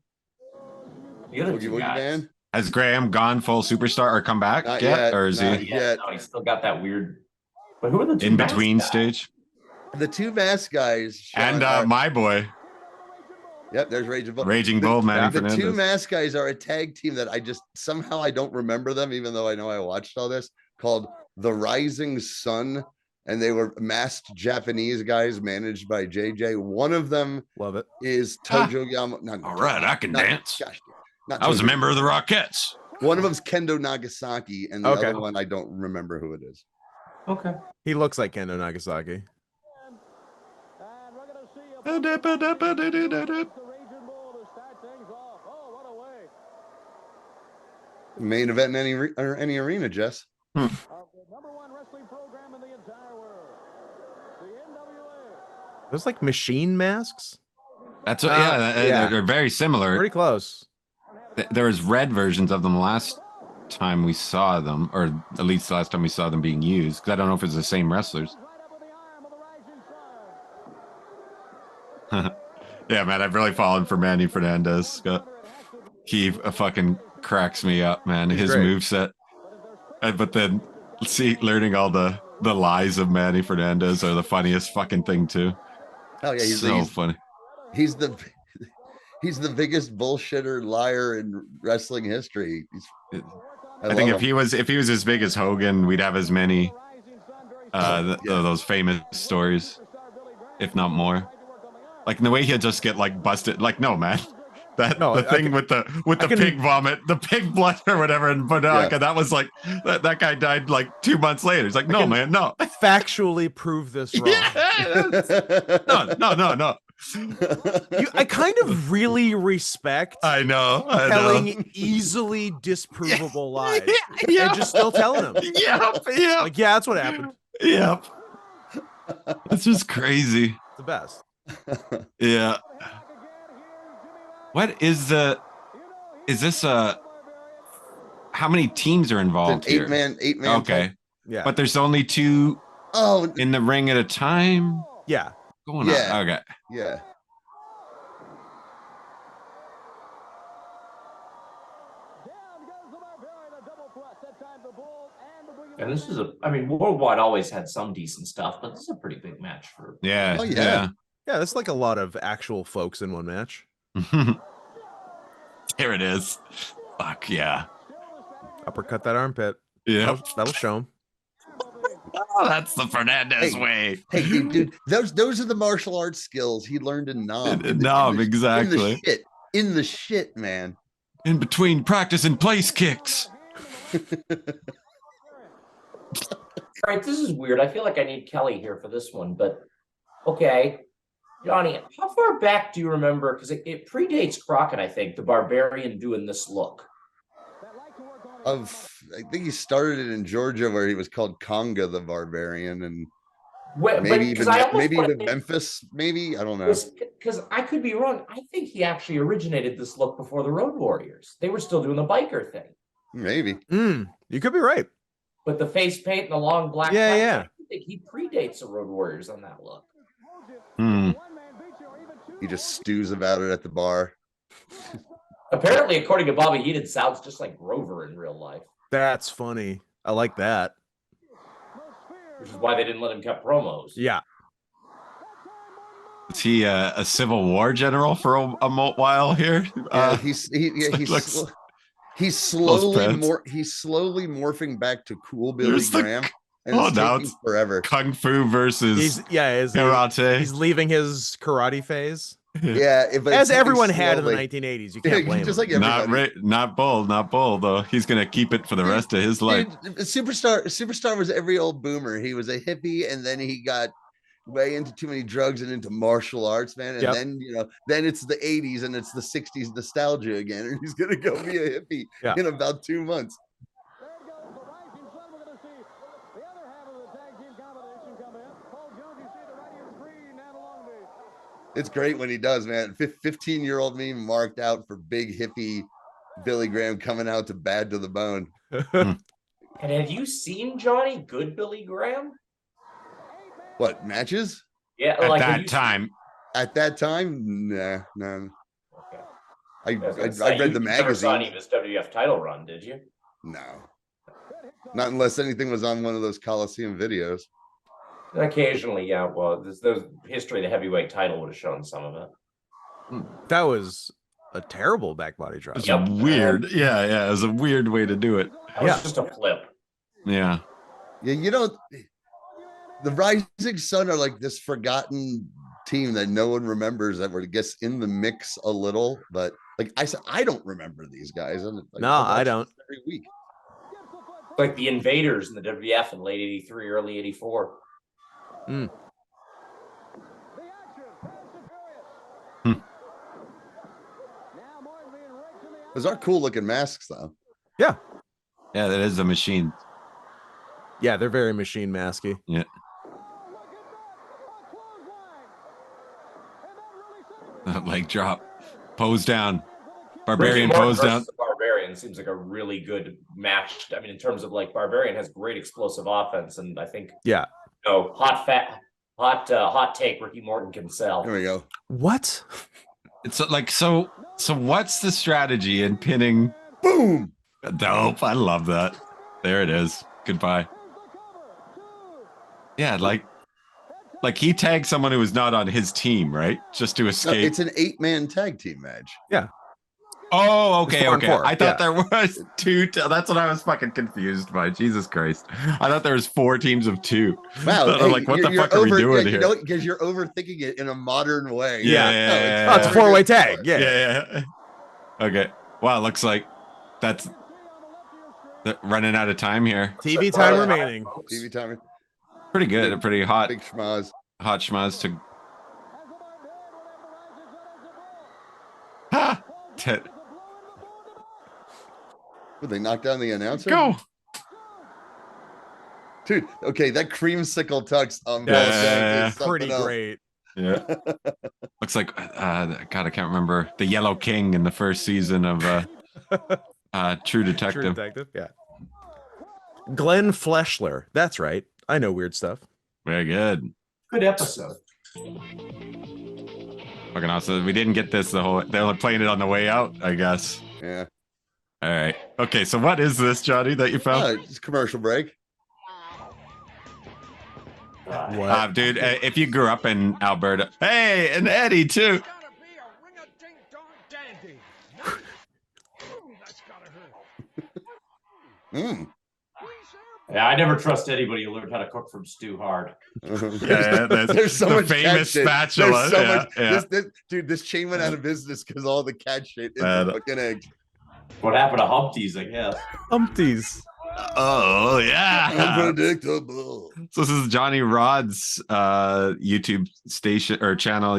The other Boogie two Woogie guys. Man. Has Graham gone full superstar or come back Not yet? yet, Or is not he yet. No, he's still got that weird. But who are the two in masked between guys? stage? The two mask guys. Sean, And my boy, yep, there's Raging Bull. Raging Bull, Manny The two Fernandez. mask guys are a tag team that I just somehow I don't remember them, even though I know I watched all this, called the Rising Sun. And they were masked Japanese guys managed by JJ. One of them Love it. is Tojo Yama. Not, All right, I can dance. Gosh, not I was a Tojo. member of the Rockettes. One of them's Kendo Nagasaki, and the Okay. other one I don't remember who it is. Okay. He looks like Kendo Nagasaki. And we're going to see the Raging Bull to start things off. Oh, what a way. Main event in any arena, Jess. Of the #1 wrestling program in the entire world. The NWA. Those like machine masks. That's what, yeah. they're very similar. Pretty close. There was red versions of them last time we saw them, or at least the last time we saw them being used. Because I don't know if it's the same wrestlers. Right up with the arm of the Rising Sun. Yeah, man, I've really fallen for Manny Fernandez. Scott. He fucking cracks me up, man. He's His great. moveset. But then, learning all the lies of Manny Fernandez are the funniest fucking thing too. Oh yeah, So funny. he's the biggest bullshitter liar in wrestling history. I think if he was as big as Hogan, we'd have as many those famous stories, if not more. Like in the way he'll just get like busted. Like, no, man, the thing with the pig vomit, the pig blood or whatever, and Bodaka, that was like that guy died like 2 months later. He's like, no, man, no. Factually prove this wrong. No. I kind of really respect I know. telling easily disprovable lies Yeah. and just still telling them. Yep. Like, yeah, that's what happened. Yep. That's just crazy. It's the best. Yeah. What is this how many teams are involved It's an here? 8-man. Okay. Yeah. But there's only 2 in the ring at a time? Yeah. Going on. Okay. Yeah. And this is Worldwide always had some decent stuff, but this is a pretty big match for. Yeah. Oh, yeah. Yeah, that's like a lot of actual folks in one match. There it is. Fuck yeah. Uppercut that armpit. Yeah. That'll show him. Oh, that's the Fernandez way. Hey, dude, those are the martial arts skills he learned in Nam. Exactly. In the shit, man. In between practice and place kicks. All right, this is weird. I feel like I need Kelly here for this one, but okay. Johnny, how far back do you remember? Because it predates Crockett, I think, the Barbarian doing this look. I think he started it in Georgia where he was called Conga the Barbarian, and maybe even Memphis, maybe, I don't know. Because I could be wrong. I think he actually originated this look before the Road Warriors. They were still doing the biker thing. Maybe. You could be right. But the face paint and the long black yeah. I think he predates the Road Warriors on that look. He just stews about it at the bar. Apparently, according to Bobby Heenan, sounds just like Grover in real life. That's funny. I like that. Which is why they didn't let him cut promos. Yeah. Is he a Civil War general for a while here? He's slowly morphing back to cool Billy Graham. And now it's forever. Kung Fu versus karate. He's leaving his karate phase. Yeah, as everyone had in the 1980s. You can't blame just him. like not Bull though. He's gonna keep it for the rest of his life. Superstar was every old boomer. He was a hippie, and then he got way into too many drugs and into martial arts, man. And then it's the 80s and it's the 60s nostalgia again, and he's gonna go be a hippie in about 2 months. It's great when he does, man. 15-year-old me marked out for big hippie Billy Graham coming out to bad to the bone. And have you seen Johnny good Billy Graham? What, matches? Yeah, at that time. At that time, nah. Okay. I read the magazine. Never saw any of his WWF title run, did you? No. Not unless anything was on one of those Coliseum videos. Occasionally, yeah. Well, there's history of the heavyweight title would have shown some of it. That was a terrible back body drop. It's weird. Yeah. It was a weird way to do it. It was just a flip. Yeah. Yeah, the Rising Sun are like this forgotten team that no one remembers that were, I guess, in the mix a little. But like I said, I don't remember these guys. No, I don't. Every week. Like the Invaders in the WWF in late 83, early 84. Those are cool looking masks, though. Yeah, that is a machine. Yeah, they're very machine masky. Yeah. Leg drop, pose down, Barbarian pose down. The Barbarian seems like a really good match. I mean, in terms of like Barbarian has great explosive offense, and I think hot take Ricky Morton can sell. There we go. What? It's like so what's the strategy in pinning? Boom. Dope. I love that. There it is. Goodbye. Yeah, like he tagged someone who was not on his team, right? Just to escape. No, it's an 8-man tag team match. Yeah. Oh, okay. I thought there was 2. That's what I was fucking confused by. Jesus Christ. I thought there was 4 teams of 2. Wow. Like, what the fuck are we doing here? Because you're overthinking it in a modern way. Yeah. It's a 4-way tag. Yeah. Okay. Wow, looks like that's running out of time here. TV time remaining. TV timer. Pretty good. A pretty hot Big schmaz. schmaz to. Ha! Would they knock down the announcer? Go. Dude, okay, that creamsicle tux on Yeah, is something Pretty else. great. Yeah. Looks like God, I can't remember the Yellow King in the first season of True Detective. True Detective, yeah. Glenn Fleshler. That's right. I know weird stuff. Very good. Good episode. Fucking awesome. We didn't get this the whole. They're playing it on the way out, I guess. Yeah. All right. Okay. So what is this, Johnny, that you found? It's commercial break. What? Dude, if you grew up in Alberta, hey, and Eddie too. Yeah, I never trust anybody who learned how to cook from Stu Hard. Yeah, there's so much famous cat shit. spatula. There's so yeah, much. yeah. Dude, this chain went out of business because all the cat shit is fucking eggs. What happened to Humpties, I guess. Humpties. Oh yeah. Unpredictable. So this is Johnny Rod's YouTube station or channel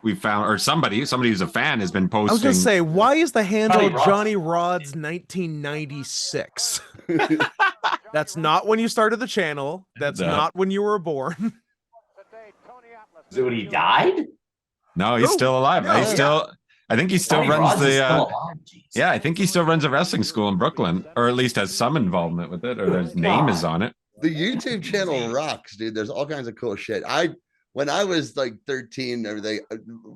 we've found, or somebody who's a fan has been posting. I was gonna say, why is the handle Johnny Rod's- Johnny Rod's 1996? That's not when you started the channel. That's No. not when you were born. Is it when he died? No, he's still alive. No, He's yeah. still. I think he still Johnny runs Rod's is the. still alive, jeez. Yeah, I think he still runs a wrestling school in Brooklyn, or at least has some involvement with it, or his name is on it. The YouTube channel rocks, dude. There's all kinds of cool shit. When I was like 13 and everything,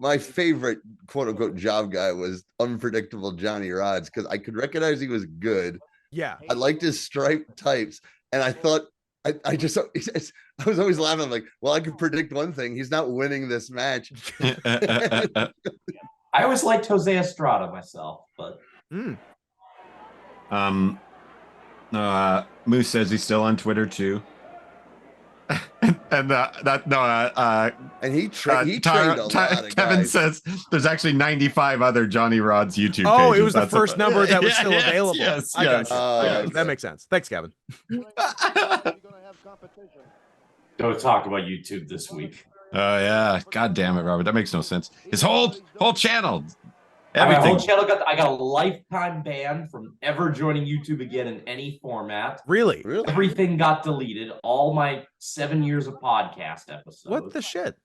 my favorite quote unquote job guy was Unpredictable Johnny Rods because I could recognize he was good. Yeah. I liked his striped types, and I thought I was always laughing. I'm like, well, I could predict one thing: he's not winning this match. I always liked Jose Estrada myself, but Moose says he's still on Twitter too. And And he trained a lot of Kevin guys. says there's actually 95 other Johnny Rods YouTube Oh, pages. it was the That's first number that was Yeah, still yes, available. yes, I got yes. you. Okay. That makes sense. Thanks, Kevin. don't talk about YouTube this week. Oh yeah, god damn it, Robert, that makes no sense. His whole channel, My whole everything. channel I got a lifetime ban from ever joining YouTube again in any format. Really? Really? Everything got deleted. All my 7 years of podcast episodes. What the shit?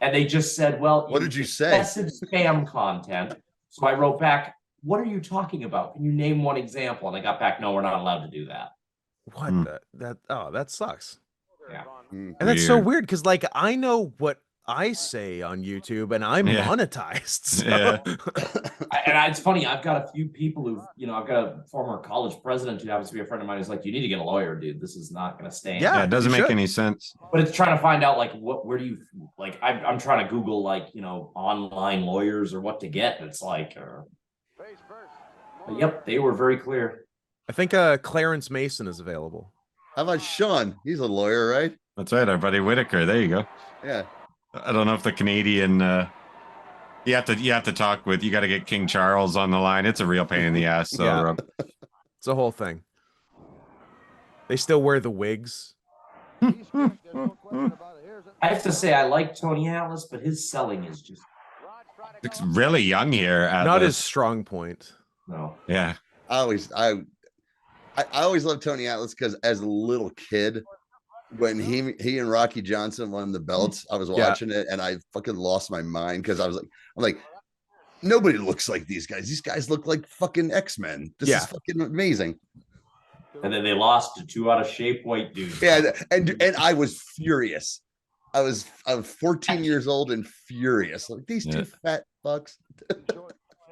And they just said, well, What did you say? excessive spam content. So I wrote back, what are you talking about? Can you name one example? And I got back, no, we're not allowed to do that. What that sucks. Yeah. And that's so Weird. weird because like I know what I say on YouTube and I'm Yeah. monetized. So. Yeah. It's funny, I've got a few people who've, I've got a former college president who happens to be a friend of mine who's like, you need to get a lawyer, dude. This is not going to stand. Yeah. Yeah, it doesn't you make should. any sense. But it's trying to find out like where do you like I'm trying to Google like online lawyers or what to get. And it's like yep, they were very clear. I think Clarence Mason is available. How about Sean? He's a lawyer, right? That's right, our buddy Whitaker. There you go. Yeah. I don't know if the Canadian you have to talk with, you got to get King Charles on the line. It's a real pain in the ass. So Yeah. It's a whole thing. They still wear the wigs. I have to say I like Tony Atlas, but his selling is just it's really young here. Not his Atlas. strong point. no. Yeah. I always loved Tony Atlas because as a little kid, when he and Rocky Johnson won the belts, I was Yeah. watching it and I fucking lost my mind because I'm like, nobody looks like these guys. These guys look like fucking X-Men. This Yeah. is fucking amazing. And then they lost to 2 out of shape white dudes. Yeah, and I was furious. I was 14 years old and furious. Like these two fat fucks.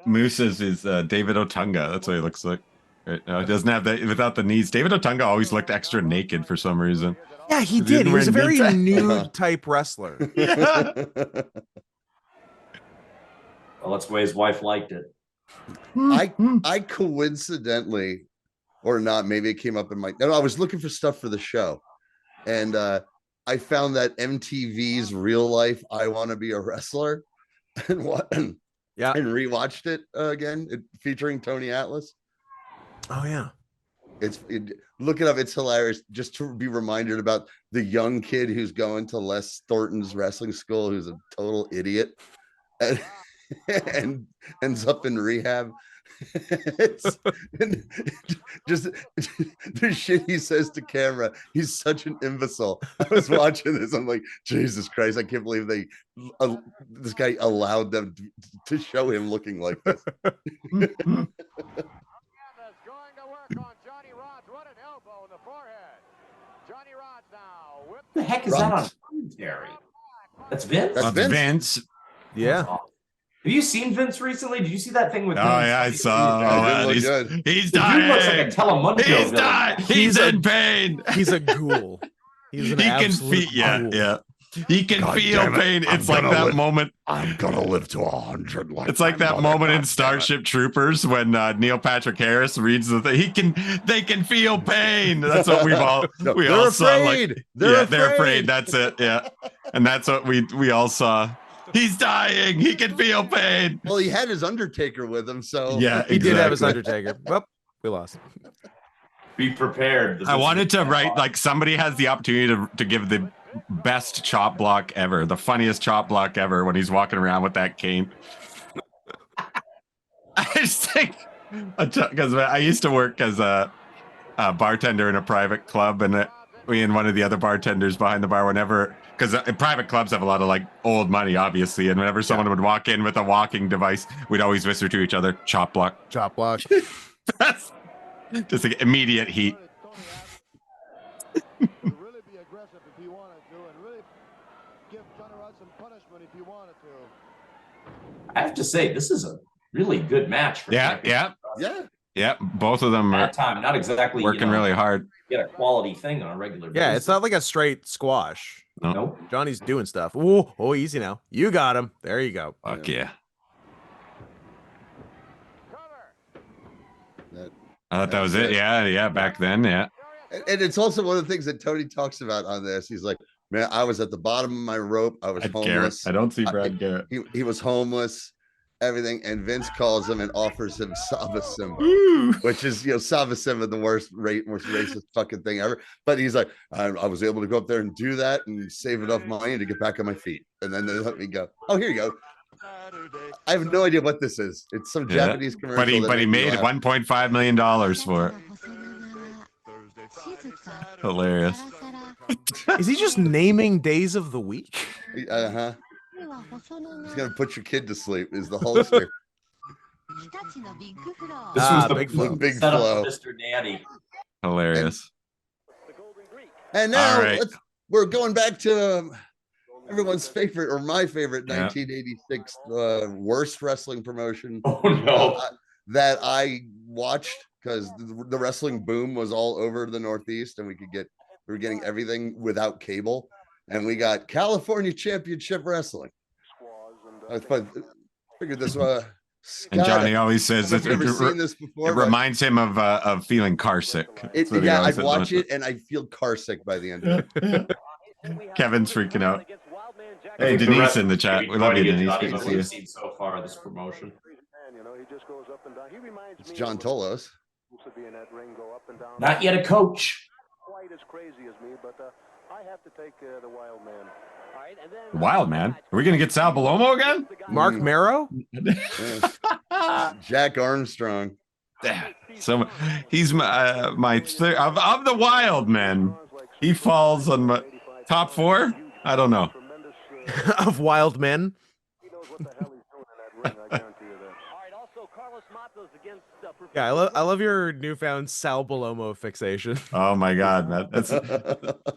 Moose is David Otunga. That's what he looks like. Right now, he doesn't have that without the knees. David Otunga always looked extra naked for some reason. Yeah, he He did. didn't He was a wear very knee nude type wrestler. Yeah. Well, that's the way his wife liked it. I coincidentally, or not, maybe it came up in no, I was looking for stuff for the show, and I found that MTV's Real Life I Want to Be a Wrestler, and Yeah. and rewatched it again, featuring Tony Atlas. Oh yeah. Look it up. It's hilarious just to be reminded about the young kid who's going to Les Thornton's wrestling school, who's a total idiot and ends up in rehab. And just the shit he says to camera. He's such an imbecile. I was watching this. I'm like, Jesus Christ! I can't believe this guy allowed them to show him looking like this. What the heck is that on commentary? That's Vince? That's Vince. Yeah. Have you seen Vince recently? Did you see that thing with Oh Vince? yeah, I saw. Yeah, Oh, it man, looked he's good. he's The dude looks like a dying. Telemundo He's villain. dying. He's in pain. He's a ghoul. He's an He can absolute feel. ghoul. Yeah. He can God feel damn it. pain. I'm It's like gonna that live. moment. I'm gonna live to 100. It's like that moment in Starship Troopers when Neil Patrick Harris reads the thing. They can feel pain. That's what we've all we all saw. Like, they're afraid. That's it. Yeah, and that's what we all saw. He's dying. He can feel pain. Well, he had his Undertaker with him, so Yeah, He did have his exactly. Undertaker. Well, we lost. Be prepared. I wanted to write like somebody has the opportunity to give the best chop block ever, the funniest chop block ever when he's walking around with that cane. I just think because I used to work as a bartender in a private club, and me and one of the other bartenders behind the bar, whenever because private clubs have a lot of like old money, obviously, and whenever someone would walk in with a walking device, we'd always whisper to each other, "Chop block." Chop block. That's just like immediate heat. Really be aggressive if he wanted to, and really give Johnny Rod some punishment if he wanted to. I have to say, this is a really good match. For Yeah, championship. yeah. Both of them are That time, not exactly working really hard. Get a quality thing on a regular basis. Yeah, it's not like a straight squash. No. Nope. Johnny's doing stuff. Oh, easy now. You got him. There you go. Fuck yeah. I thought that was it. Yeah. Back then, yeah. and it's also one of the things that Tony talks about on this. He's like, man, I was at the bottom of my rope. I was Brad homeless. Garrett. I don't see Brad Garrett. He was homeless, everything. And Vince calls him and offers him Sava Simba, which is, Sava Simba, the most racist fucking thing ever. But he's like, I was able to go up there and do that and save enough money to get back on my feet. And then they let me go. Oh, here you go. I have no idea what this is. It's some Japanese commercial. But he made $1.5 million for it. Hilarious. Is he just naming days of the week? Uh-huh. He's gonna put your kid to sleep. Is the holster. This was the Big Flo. Big setup Flo. for Mr. Natty. Hilarious. And now All right. we're going back to everyone's favorite, or my favorite, Yeah. 1986 worst wrestling promotion Oh no. that I watched because the wrestling boom was all over the Northeast, and we were getting everything without cable, and we got California Championship Wrestling. I figured this was. And Johnny always says I've never seen this before. it reminds him of feeling car sick. That's what he Yeah, always I'd says. watch it and I feel car sick by the end of it. Kevin's freaking out. I Hey, think the Denise rest in the of chat. maybe We love you, trying to Denise. get Good to Johnny, see what you. we've seen so far this promotion. It's John Tolos. Not yet a coach. Quite as crazy as me, but I have to take the Wild Man. Wild man. Are we gonna get Sal Balomo again? Mark Marrow? Jack Armstrong. So he's my third of the Wild Men. He falls on my top 4. I don't know. Of wild men? Yeah, I love your newfound Sal Balomo fixation. Oh my God, man. That's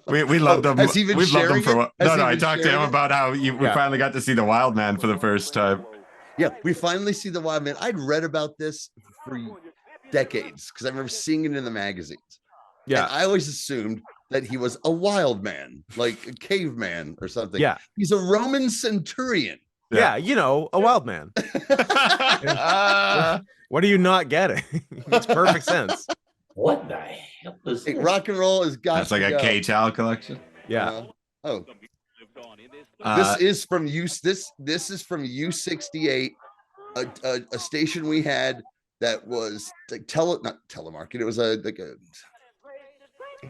we loved him. Has he been We've loved him sharing for it? what? Has No, he no. I been talked to him sharing it? about how we finally got to see the Wild Man for the first time. Yeah, we finally see the Wild Man. I'd read about this for decades because I remember seeing it in the magazines. Yeah. And I always assumed that he was a wild man, like a caveman or something. Yeah. He's a Roman centurion. Yeah, a wild man. What are you not getting? Makes perfect sense. What the hell is Hey, this? rock and roll has got That's like to a go. K-Tal collection. Yeah. Oh, Uh, this is from U68 a station we had that was like not telemarket. It was like a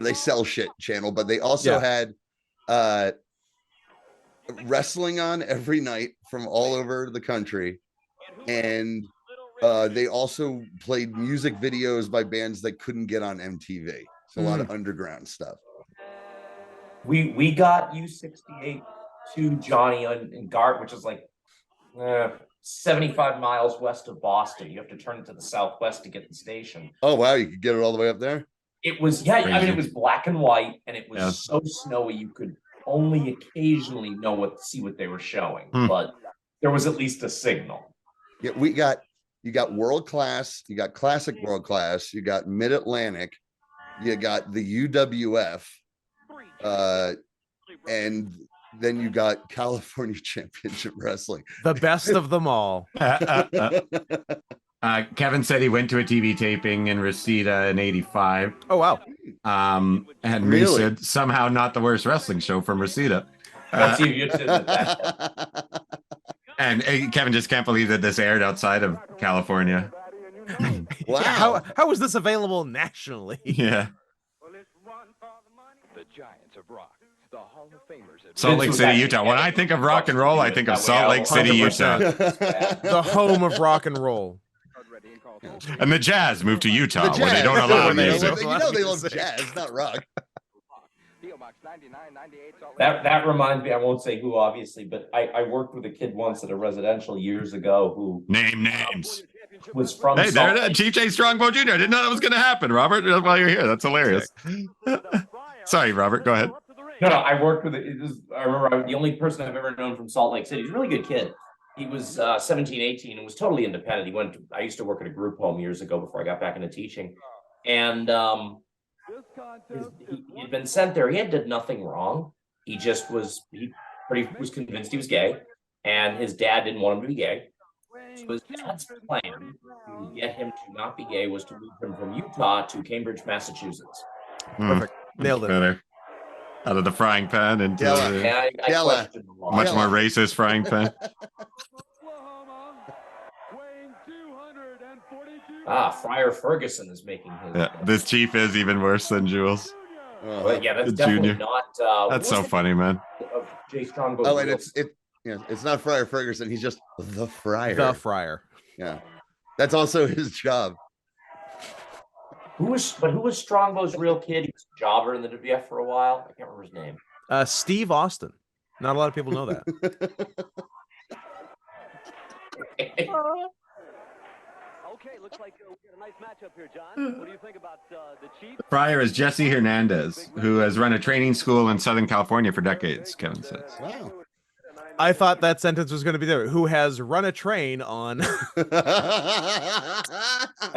they sell shit channel, but they also had wrestling on every night from all over the country, and they also played music videos by bands that couldn't get on MTV. So a lot of underground stuff. We got U68 to Johnny and Gart, which is like 75 miles west of Boston. You have to turn it to the southwest to get the station. Oh wow, you could get it all the way up there? It was I mean, it was black and white, and it was so snowy you could only occasionally see what they were showing, but there was at least a signal. Yeah, you got world class, you got classic world class, you got mid-Atlantic, you got the UWF, and then you got California Championship Wrestling. The best of them all. Kevin said he went to a TV taping in Reseda in '85. Oh, wow. And really? Me said, somehow not the worst wrestling show from Reseda. And Kevin just can't believe that this aired outside of California. Wow. How was this available nationally? Yeah. The Giants of Rock. The Hall of Famers. Salt Lake City, Utah. When I think of rock and roll, I think of Salt Lake City, Utah. The home of rock and roll. And the Jazz moved to Utah, where they don't allow music. They love jazz, not rock. That reminds me, I won't say who, obviously, but I worked with a kid once at a residential years ago who name names was from. Hey, there it is, Chief J. Strongbow Jr. I didn't know that was going to happen, Robert. That's why you're here. That's hilarious. Sorry, Robert. Go ahead. No, I worked with it. I remember the only person I've ever known from Salt Lake City. He's a really good kid. He was 17, 18 and was totally independent. I used to work at a group home years ago before I got back into teaching. And he'd been sent there. He had done nothing wrong. He just was convinced he was gay, and his dad didn't want him to be gay. So his dad's plan to get him to not be gay was to move him from Utah to Cambridge, Massachusetts. Perfect. Nailed it. Better. Out of the frying pan into I questioned a lot. much more racist frying pan. Friar Ferguson is making his. Yeah, this chief is even worse than Jules. But yeah, that's definitely Junior. not. That's so funny, man. Of Jay Strongbow. Oh, and it's not Friar Ferguson. He's just the Friar. The Friar. Yeah, that's also his job. Who was Strongbow's real kid? He was a jobber in the WWF for a while. I can't remember his name. Steve Austin. Not a lot of people know that. Okay, looks like we got a nice matchup here, John. What do you think about the Chief? Pryor is Jesse Hernandez, who has run a training school in Southern California for decades, Kevin says. Wow. I thought that sentence was going to be there. Who has run a train on... And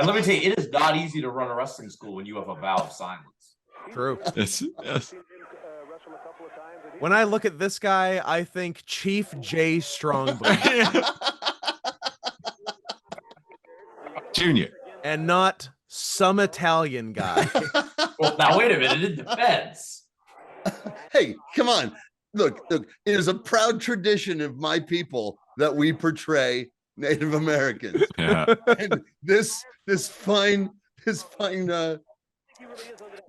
let me tell you, it is not easy to run a wrestling school when you have a vow of silence. True. Yes. When I look at this guy, I think Chief J. Strongbow. Junior. And not some Italian guy. Well, now wait a minute, it depends. Hey, come on. Look, it is a proud tradition of my people that we portray Native Americans. Yeah. And this fine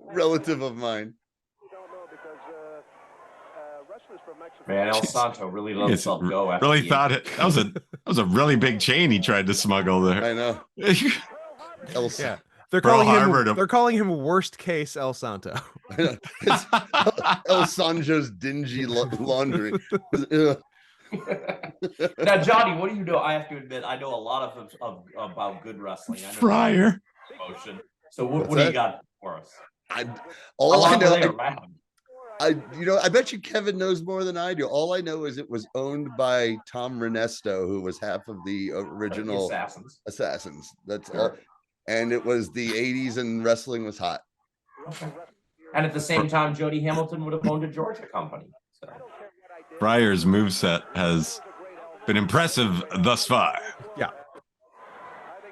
relative of mine. Man, El Santo really let himself go. After Really thought it. That was a really big chain he tried to smuggle there. I know. Yeah. They're calling him worst case El Santo. It's El Sancho's dingy laundry. Now, Johnny, what do you know? I have to admit, I know a lot of about good wrestling. I know Fryer. Promotion. So what do you got for us? I bet you Kevin knows more than I do. All I know is it was owned by Tom Renesto, who was half of the original Assassins. That's all. And it was the 80s and wrestling was hot. Okay. And at the same time, Jody Hamilton would have owned a Georgia company. So. Fryer's moveset has been impressive thus far. Yeah.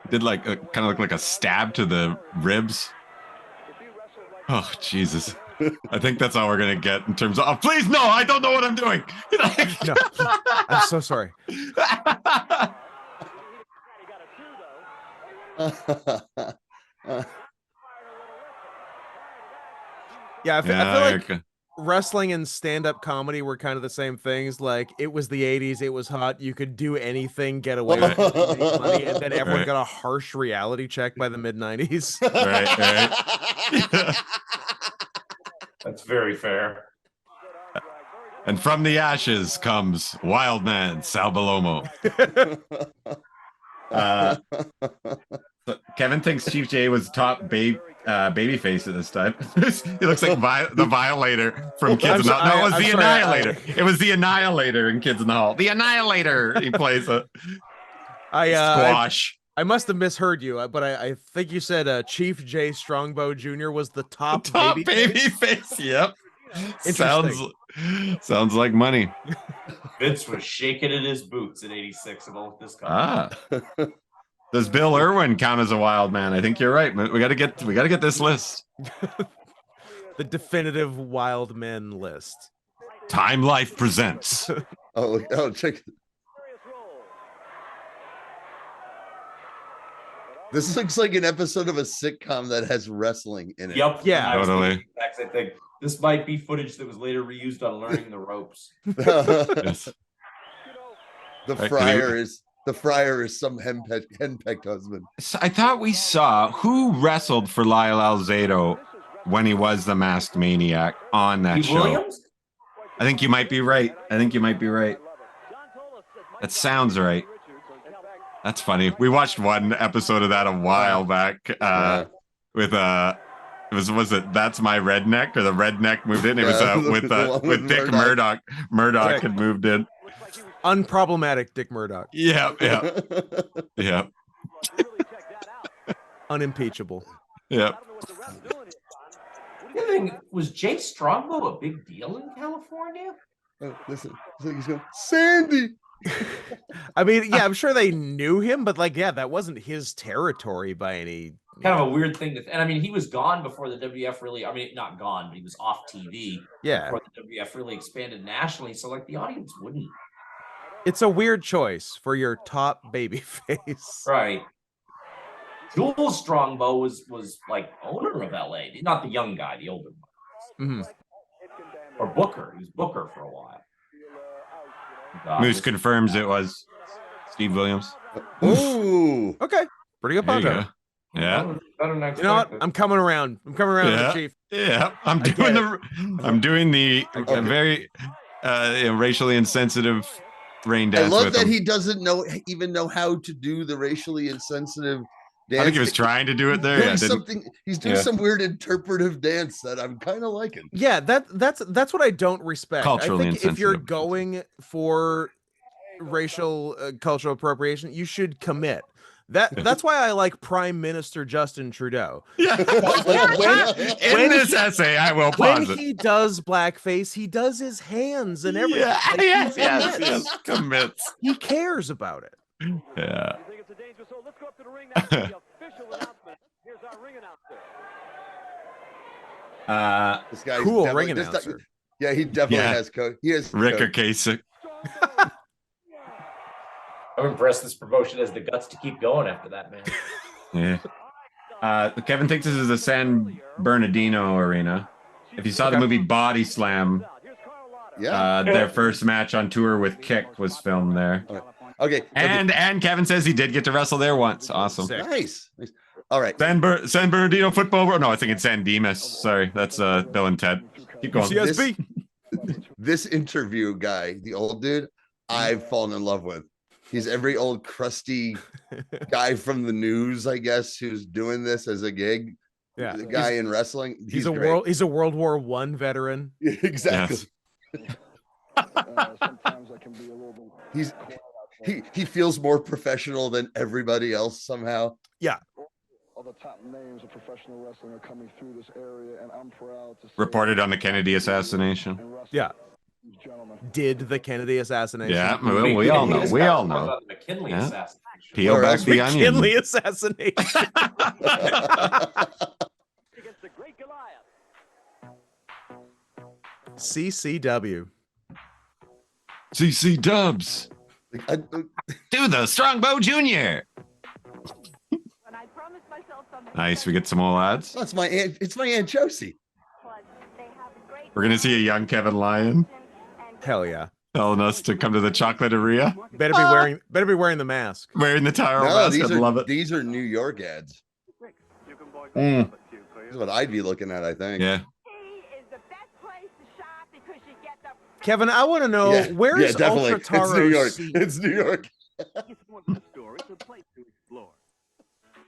Did kind of look like a stab to the ribs. Oh, Jesus. I think that's all we're going to get in terms of, please, no, I don't know what I'm doing. No, I'm so sorry. Yeah, I feel like okay. wrestling and stand-up comedy were kind of the same things. Like, it was the 80s, it was hot, you could do anything, get away with it, and make money, and then everyone Right. got a harsh reality check by the mid-90s. Right. That's very fair. And from the ashes comes Wild Man Sal Balomo. Kevin thinks Chief J was top babyface at this time. He looks like the Violator from Kids in the Hall. No, it was the Annihilator. It was the Annihilator in Kids in the Hall. The Annihilator. He plays a squash. I must have misheard you, but I think you said Chief J Strongbow Jr. was the top babyface. Yep. Sounds like money. Vince was shaking in his boots in '86 about this comment. Does Bill Irwin count as a wild man? I think you're right. We got to get this list. The definitive wild men list. Time Life presents. Check. This looks like an episode of a sitcom that has wrestling in it. Yep. Yeah. Totally. I think this might be footage that was later reused on Learning the Ropes. Yes. The friar is some henpecked husband. So I thought we saw who wrestled for Lyle Alzado when he was the Masked Maniac on that show. Williams? I think you might be right. That sounds right. That's funny. We watched one episode of that a while back with was it That's My Redneck, or the Redneck moved in? It was with Dick Murdoch. Murdoch had moved in. Unproblematic Dick Murdoch. Yeah. Unimpeachable. Yeah. The other thing, was Jay Strongbow a big deal in California? Listen, he's going, Sandy. I mean, yeah, I'm sure they knew him, but that wasn't his territory by any. Kind of a weird thing and I mean, he was gone before the WF really. I mean, not gone, but he was off TV. Yeah. Before the WF really expanded nationally, so the audience wouldn't. It's a weird choice for your top babyface. Right. Jules Strongbow was owner of LA, not the young guy, the older one. Mm-hmm. Or Booker. He was Booker for a while. Moose confirms it was Steve Williams. Ooh. Okay. Pretty good poncho. Yeah. Better than you know what? I'm coming around. Yeah. Chief. Yeah. I'm doing the very racially insensitive rain dance. I love that he doesn't even know how to do the racially insensitive dance. I think he was trying to do it there. He's doing some weird interpretive dance that I'm kind of liking. Yeah, that's what I don't respect. Culturally I think if you're insensitive. going for racial cultural appropriation, you should commit. That's why I like Prime Minister Justin Trudeau. Yeah. In this essay, I will pause when he does blackface, he does his hands and everything. Yes. Commits. He cares about it. Yeah. Let's go up to the ring now for the official announcement. Here's our ring announcer. This guy's cool ring announcer. Yeah, he definitely has code. He has Rick Ocasek. I'm impressed this promotion has the guts to keep going after that, man. Yeah. Kevin thinks this is the San Bernardino arena. If you saw the movie Body Slam, their first match on tour with Kick was filmed there. Okay. And Kevin says he did get to wrestle there once. Awesome. Nice. All right. San Bernardino football. No, I think it's San Dimas. Sorry, that's Bill and Ted. Keep going. CSB. This interview guy, the old dude, I've fallen in love with. He's every old crusty guy from the news, I guess, who's doing this as a gig. Yeah, the guy in wrestling. He's a World War I veteran. Yeah, exactly. Yes. Sometimes I can be a little bit. He feels more professional than everybody else somehow. Yeah. All the top names of professional wrestling are coming through this area, and I'm proud to say Reported on the Kennedy assassination. Yeah. Did the Kennedy assassination? Yeah, we all know. We all know. The McKinley assassination. Peel back the onion. McKinley assassination. Against the great Goliath. CCW. CC Dubs. Do the Strongbow Jr. Nice. We get some more lads. That's my aunt. It's my Aunt Josie. We're gonna see a young Kevin Lyon Hell yeah. telling us to come to the chocolateria. Better be wearing the mask. Wearing the Tyro No, mask. I love it. these are New York ads. Mm. This is what I'd be looking at, I think. Yeah. Kevin, I want to know Yeah, where's definitely. Ultra Taro It's New York. seat? It's New York.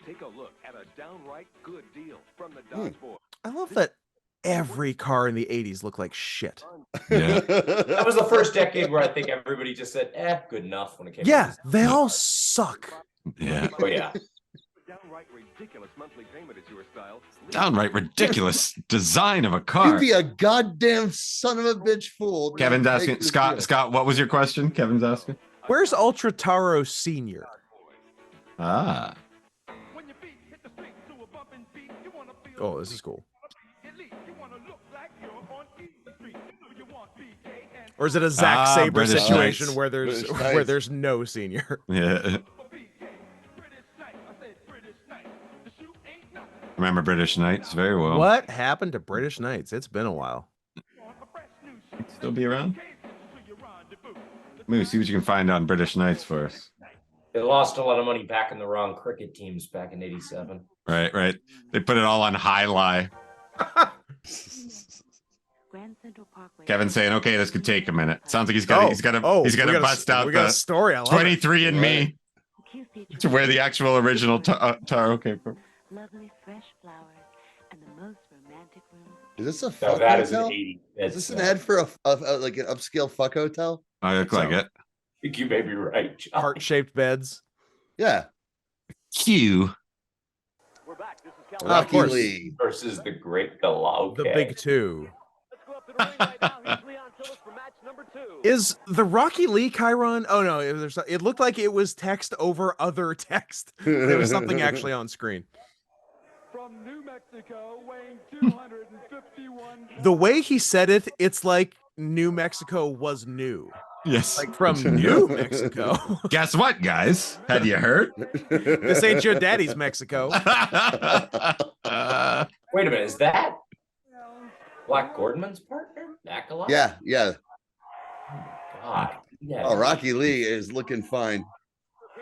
Take a look at a downright good deal from the Dodge Boys. I love that every car in the 80s looked like shit. Yeah. That was the first decade where I think everybody just said, good enough when it came Yeah, to they all suck. Yeah. Oh, yeah. Downright ridiculous monthly payment is your style. Downright ridiculous design of a You'd car. be a goddamn son of a bitch fool. to Kevin's take asking this Scott. deal. Scott, what was your question? Kevin's asking. Where's Ultra Taro Senior? Ah. Oh, this is cool. Or is it a Zack Sabre British situation Knights. where there's British where Knights. there's no senior? Yeah. Remember British Knights very well. What happened to British Knights? It's been a while. Still be around? Maybe see what you can find on British Knights for us. They lost a lot of money back in the wrong cricket teams back in '87. Right, right. They put it all on high lie. Kevin's saying, "Okay, this could take a minute." Sounds like he's got we got bust a, out we got a the story. I love 23 and Me to where the actual original Taro came from. Lovely fresh flowers and the most romantic room. Is this a So fuck that is an hotel? 80. Is this an ad for a like an upscale fuck hotel? I look like it. I think you may be right, John. Heart-shaped beds. Yeah. Q. We're back. This is Of Rocky course. Lee. Versus the Great Below. The big two. Let's go up to the ring right now. Here's Leon Phillips for match number 2. Is the Rocky Lee Chiron? Oh no, it looked like it was text over other text. There was something actually on screen. From New Mexico, weighing 251 The way he said it, it's like New Mexico was new. Yes. Like from New Mexico. Guess what, guys? Had you heard? This ain't your daddy's Mexico. Wait a minute, is that Black Gordman's partner? Acolyte? Yeah, yeah. God. Yeah. Oh, Rocky Lee is looking fine.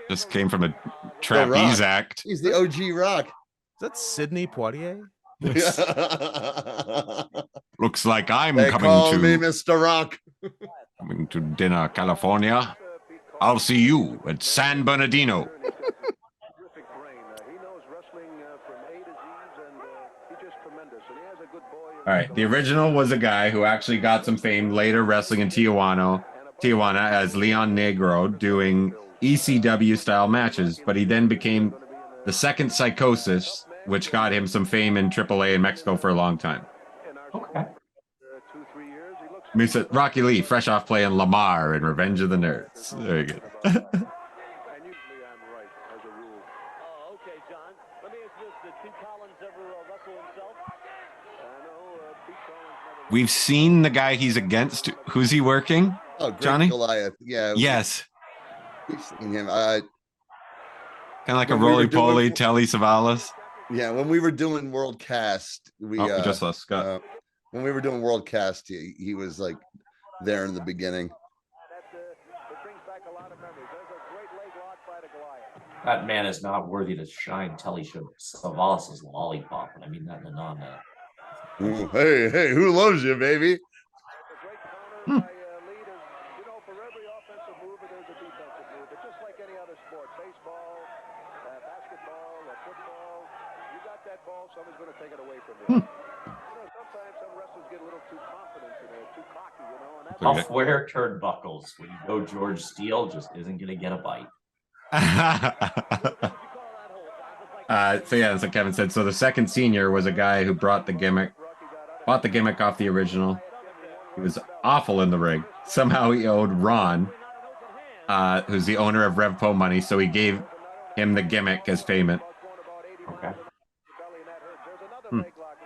Just came from a Rock. trapeze act. He's the OG Rock. Is that Sidney Poitier? Looks like I'm They call me coming Mr. Rock. to dinner, California. I'll see you at San Bernardino. Terrific brain. He knows wrestling from A to Z, and he's just tremendous. And he has a good boy. All right. The original was a guy who actually got some fame later wrestling in Tijuana as Leon Negro doing ECW style matches, but he then became the second Psychosis, which got him some fame in AAA in Mexico for a long time. Okay. 2-3 years, he looks. Musa, Rocky Lee, fresh off playing Lamar in Revenge of the Nerds. Very good. And usually I'm right as a rule. Oh, okay, John. Let me ask you this. Did Pete Collins ever wrestle himself? I know Pete Collins never. We've seen the guy he's against. Who's he working? Oh, Great Johnny? Goliath. Yeah. Yes. We've seen him. Kind of like a When we were roly-poly doing- Telly Savalas. Yeah, when we were doing World Cast, we We just lost Scott. when we were doing World Cast, he was like there in the beginning. It brings back a lot of memories. There's a great leg lock by the Goliath. That man is not worthy to shine Telly Savalas' lollipop. And I mean that in a Ooh, hey, who loves you, baby? The great counter by Lee is, you know, for every offensive move, there's a defensive move. It's just like any other sport. Baseball, basketball, football. You got that ball, someone's going to take it away from you. You know, sometimes some wrestlers get a little too confident and they're too cocky, you know, and that's Okay. Off where turnbuckles. When you go George Steele, just isn't going to get a bite. So yeah, as Kevin said, so the second senior was a guy who bought the gimmick off the original. He was awful in the ring. Somehow he owed Ron, who's the owner of RevPo money, so he gave him the gimmick as payment. Okay.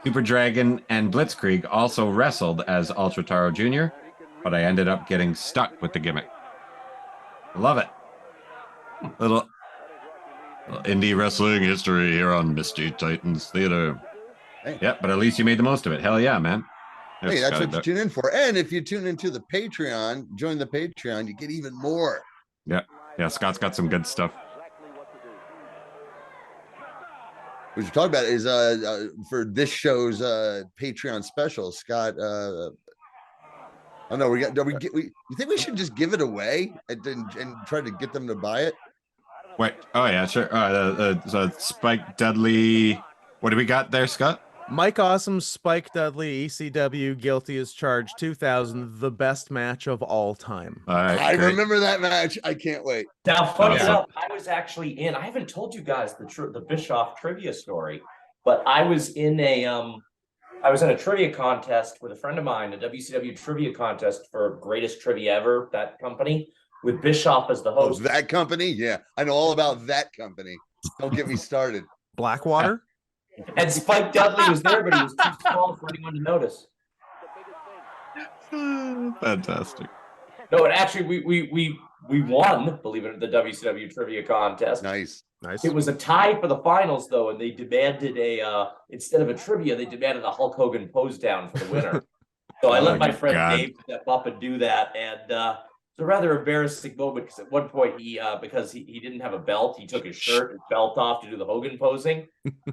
Super Dragon and Blitzkrieg also wrestled as Ultra Taro Jr., but I ended up getting stuck with the gimmick. Love it. Indie wrestling history here on Mystery Titans Theater. Hey. Yeah, but at least you made the most of it. Hell yeah, man. Hey, that's what you tune in for. And if you tune into the Patreon, join the Patreon, you get even more. Yeah, Scott's got some good stuff. What you're talking about is for this show's Patreon special, Scott. Oh no, you think we should just give it away and try to get them to buy it? Wait, oh yeah, sure. Spike Dudley. What do we got there, Scott? Mike Awesome, Spike Dudley, ECW, Guilty as Charged 2000, the best match of all time. All right, I remember that match. I can't wait. Now, funny enough, I was actually in. I haven't told you guys the Bischoff trivia story, but I was in a trivia contest with a friend of mine, a WCW trivia contest for Greatest Trivia Ever, that company, with Bischoff as the host. Oh, that company? Yeah, I know all about that company. Don't get me started. Blackwater? And Spike Dudley was there, but he was too small for anyone to notice. Fantastic. No, and actually, we won, believe it or not, the WCW trivia contest. Nice. It was a tie for the finals, though, and they demanded instead of a trivia, they demanded a Hulk Hogan pose down for the winner. So I let my friend Dave step up and do that, and it's a rather embarrassing moment because at one point because he didn't have a belt, he took his shirt and belt off to do the Hogan posing.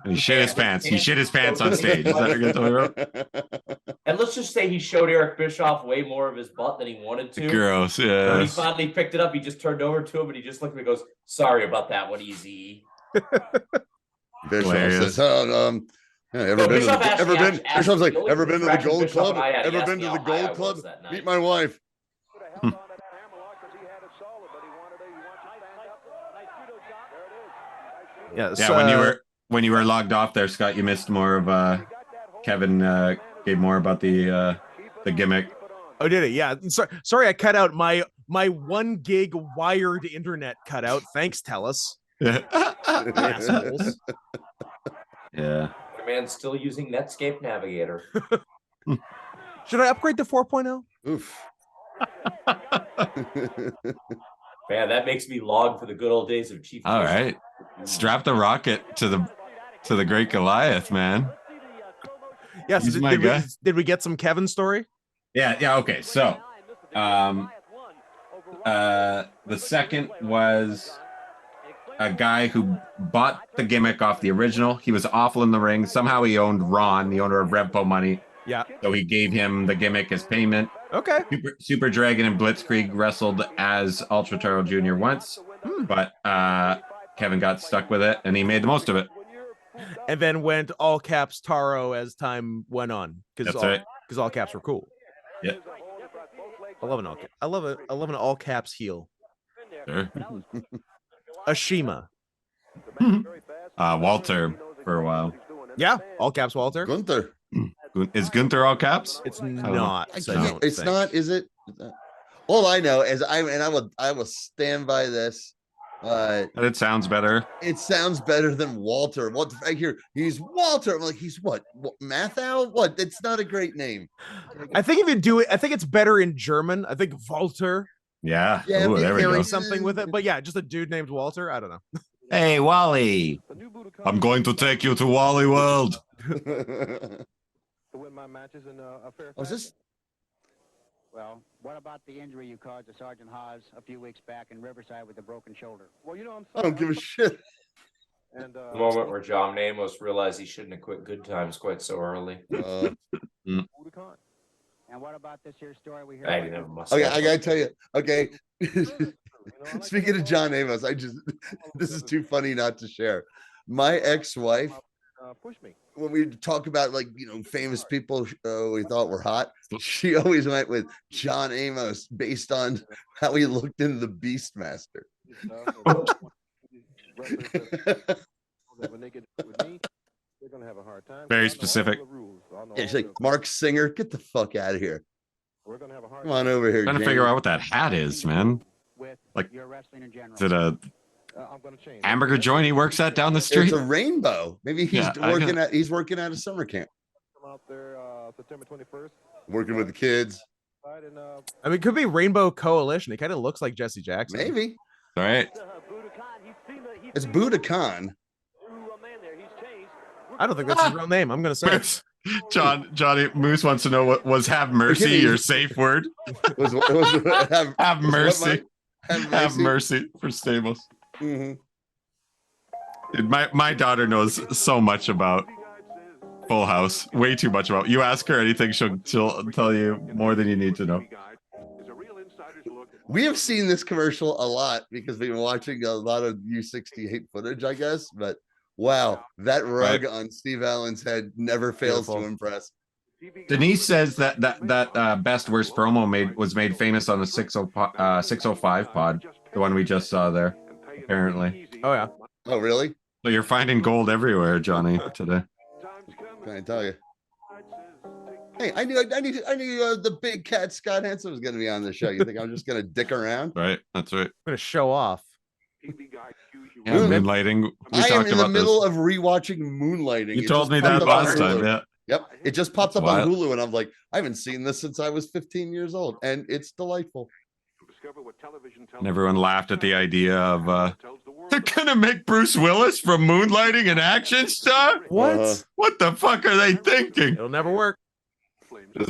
He shit his pants. He shit his pants on stage. Is that what you're going to tell me? And let's just say he showed Eric Bischoff way more of his butt than he wanted to. Gross, yeah. When he finally picked it up, he just turned over to him and he just looked at me and goes, "Sorry about that one, easy." Bischoff says, ever been to the Gold Club? Ever been to the Gold Club? Meet my wife. Yeah, when you were logged off there, Scott, you missed more of Kevin gave more about the gimmick. Oh, did it? Yeah. Sorry, I cut out my 1 gig wired internet cut out. Thanks, TELUS. Assholes. Yeah. The man's still using Netscape Navigator. Should I upgrade to 4.0? Oof. Man, that makes me log for the good old days of Chief. All right. Strap the rocket to the great Goliath, man. Yes. Did we get some Kevin story? Yeah. Okay. So, the second was a guy who bought the gimmick off the original. He was awful in the ring. Somehow he owned Ron, the owner of Revpo Money. Yeah. So he gave him the gimmick as payment. Okay. Super Dragon and Blitzkrieg wrestled as Ultra Taro Jr. once, but Kevin got stuck with it and he made the most of it. And then went all caps Taro as time went on because all caps were cool. Yeah. I love an all caps heel. Sure. Ashima. Walter for a while. Yeah, all caps Walter. Gunther. Is Gunther all caps? It's not. It's not. Is it? All I know is I will stand by this. It sounds better. It sounds better than Walter. What I hear? He's Walter. I'm like, he's what? Mathau? What? It's not a great name. I think if you do it, I think it's better in German. I think Walter. Yeah. Yeah. Ooh, there we go. Something with it, but yeah, just a dude named Walter. I don't know. Hey, Wally. I'm going to take you to Wally World. Was this? Well, what about the injury you caused to Sergeant Haas a few weeks back in Riverside with a broken shoulder? Well, you know, I don't give a shit. And the moment where John Amos realized he shouldn't have quit Good Times quite so early. And what about this here story we hear? I didn't have a mustache. Okay, I gotta tell you. Okay. Speaking of John Amos, this is too funny not to share. My ex-wife, push me. when we talk about famous people we thought were hot, she always went with John Amos based on how he looked in The Beastmaster. Very specific. Yeah, she's like, Mark Singer, get the fuck out of here. Come on over here. Trying to figure out what that hat is, man. Like, is it a hamburger joint he works at down the street? It's a rainbow. Maybe he's working at a summer camp. Come out there September 21st. Working with the kids. I mean, it could be Rainbow Coalition. He kind of looks like Jesse Jackson. Maybe. All right. It's Budokan. I don't think that's his real name. I'm gonna say. Johnny Moose wants to know what was "have mercy" your safe word. Have mercy. Have mercy for Stamos. Mm-hmm. Dude, my daughter knows so much about Full House. Way too much about. You ask her anything, she'll tell you more than you need to know. We have seen this commercial a lot because we've been watching a lot of U68 footage, I guess. But wow, that rug on Steve Allen's head never fails to impress. Denise says that best worst promo was made famous on the 605 pod, the one we just saw there. Apparently. Oh yeah. Oh really? So you're finding gold everywhere, Johnny, today. Can I tell you? Hey, I knew the big cat Scott Henson was going to be on the show. You think I'm just going to dick around? Right, that's right. I'm going to show off. Yeah, Moonlighting. I am in the middle of rewatching Moonlighting. You told me that last time, yeah. Yep, it just popped up on Hulu, and I'm like, I haven't seen this since I was 15 years old, and it's delightful. And everyone laughed at the idea of they're gonna make Bruce Willis from Moonlighting an action star. What? What the fuck are they thinking? It'll never work.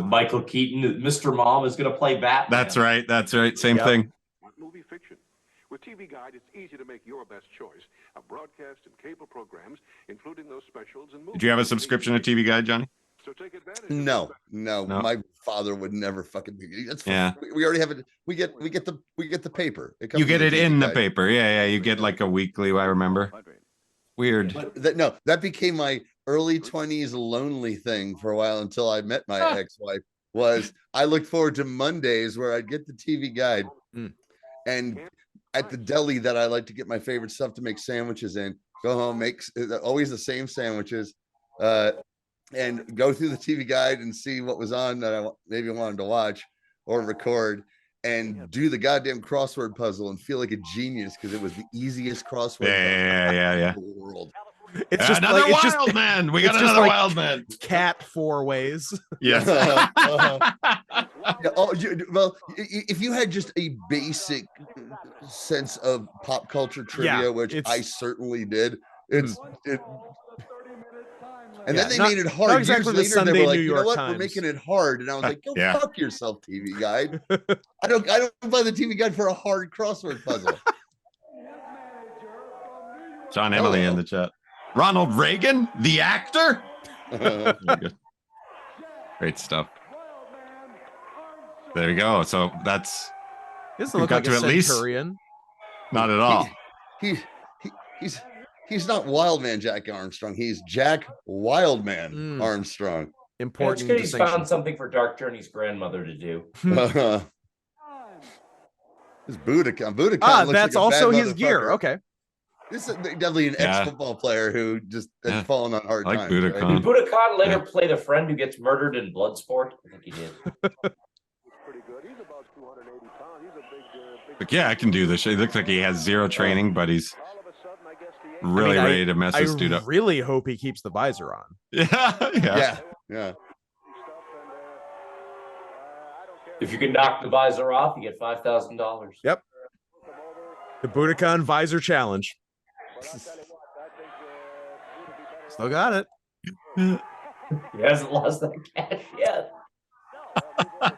Michael Keaton, Mr. Mom, is gonna play Batman. That's right. That's right. Same thing. Movie fiction. With TV Guide, it's easy to make your best choice of broadcast and cable programs, including those specials and movies. Did you have a subscription to TV Guide, Johnny? So take advantage. No. My father would never fucking. Yeah. We already have it. We get the paper. You get it in the paper. Yeah. You get like a weekly. I remember. Weird. But that became my early 20s lonely thing for a while until I met my ex-wife. Was I looked forward to Mondays where I'd get the TV Guide, and at the deli that I like to get my favorite stuff to make sandwiches in. Go home, make always the same sandwiches. And go through the TV Guide and see what was on that I maybe wanted to watch or record, and do the goddamn crossword puzzle and feel like a genius because it was the easiest crossword yeah. in the world. It's just another like, wild man. We got another wild man. Cat 4 ways. Yes. Well, if you had just a basic sense of pop culture trivia, which I certainly did, and then they made it hard. Exactly Years later, they were like, New you know York what? Times. We're making it hard. And I was like, go Yeah. fuck yourself, TV Guide. I don't buy the TV Guide for a hard crossword puzzle. John Emily in the chat. Ronald Reagan, the actor. Great stuff. There you go. So that's. Doesn't look like a centurion. Not at all. He's not Wildman Jack Armstrong. He's Jack Wildman Armstrong. Important. He's found something for Dark Journey's grandmother to do. This Budokan. Budokan looks that's like a also bad his gear. motherfucker. Okay. This is definitely an ex-football player who just has fallen on hard times. Budokan. Did Budokan later play the friend who gets murdered in Bloodsport? I think he did. Like, yeah, I can do this. It looks like he has zero training, but he's really ready to mess this dude up. I really hope he keeps the visor on. Yeah. If you can knock the visor off, you get $5,000. Yep. The Budokan visor challenge. Still got it. He hasn't lost that cash yet.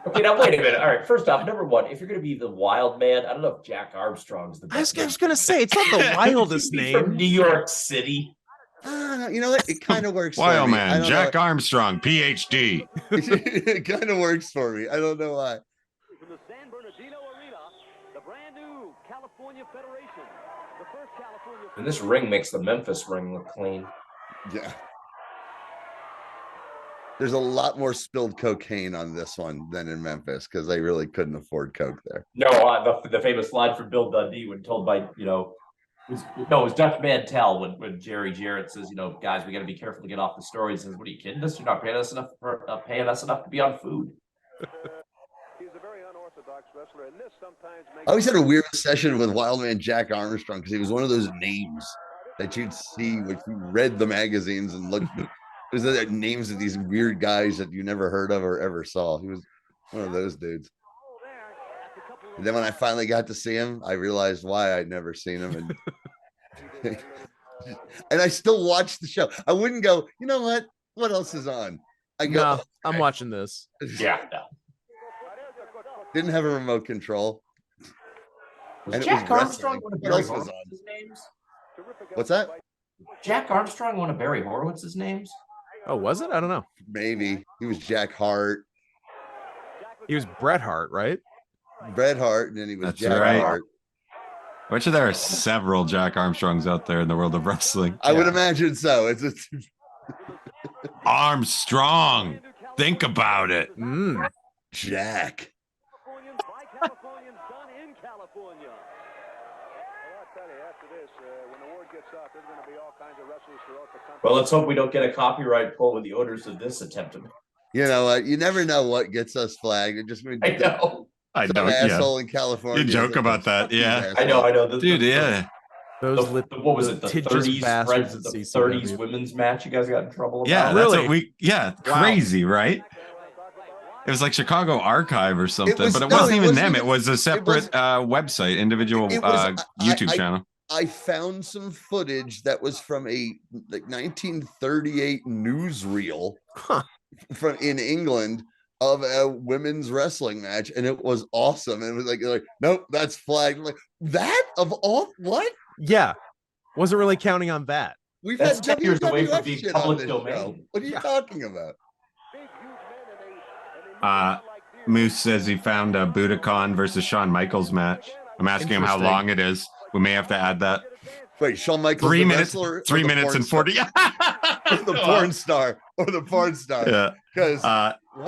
Okay, now wait a minute. All right, first off, number one, if you're going to be the wild man, I don't know if Jack Armstrong's the best. I was going to say, it's not the wildest name. From New York City. You know what? It kind of works. Wild for me. man, Jack Armstrong, PhD. It kind of works for me. I don't know why. From the San Bernardino Arena, the brand new California Federation, the first California. And this ring makes the Memphis ring look clean. Yeah. There's a lot more spilled cocaine on this one than in Memphis because they really couldn't afford coke there. No, the famous line from Bill Dundee when told by, it was Dutch Mantel when Jerry Jarrett says, guys, we got to be careful to get off the story. He says, what are you kidding us? You're not paying us enough to be on food. He's a very unorthodox wrestler, and this sometimes makes. I always had a weird session with Wildman Jack Armstrong because he was one of those names that you'd see when you read the magazines and looked. It was the names of these weird guys that you never heard of or ever saw. He was one of those dudes. And then when I finally got to see him, I realized why I'd never seen him. And and I still watch the show. I wouldn't go, you know what? What else is on? I go, No, I'm watching this. Yeah, no. Didn't have a remote control. Was And it Jack was Armstrong wrestling. one of What Barry else was on? Horowitz's names? What's that? Jack Armstrong one of Barry Horowitz's names? Oh, was it? I don't know. Maybe. He was Jack Hart, He was Bret Hart, right? Bret Hart, and then he was That's Jack right. Hart. I bet you there are several Jack Armstrongs out there in the world of wrestling. I would imagine so. It's Armstrong. Think about it. Mm. Jack. Californians by Californians done in California. Well, I'll tell you, after this, when the word gets out, there's going to be all kinds of wrestlers throughout the country. Well, let's hope we don't get a copyright pull with the owners of this attempt. You know what? You never know what gets us flagged. It just means I know. I some don't. Yeah. asshole in California. You joke about that. Yeah. I know. Dude, yeah. Those What was it? The litigious 30s bastards friends, at the CCW. 30s women's match. You guys got in trouble about. Yeah, Really? that's what we. Yeah, Wow. crazy, right? It was like Chicago Archive or something, was- but it no, wasn't it even wasn't them. even- It was a separate website, individual It was- YouTube I- channel. I found some footage that was from a like 1938 newsreel Huh. from in England of a women's wrestling match, and it was awesome. And it was like nope, that's flagged. I'm like, that of all what? Yeah. Wasn't really counting on that. We've That's had 10 years away from WWF being shit on public this domain. show. What are you Yeah. talking about? Big, huge men, and they move like deer. Moose says he found a Budokan versus Shawn Michaels match. I'm asking him how Interesting. long it is. We may have to add that. Wait, Shawn Michaels, 3 the minutes. wrestler, or 3 the minutes porn and star? 40. Or the porn star, or the porn star. Yeah. Because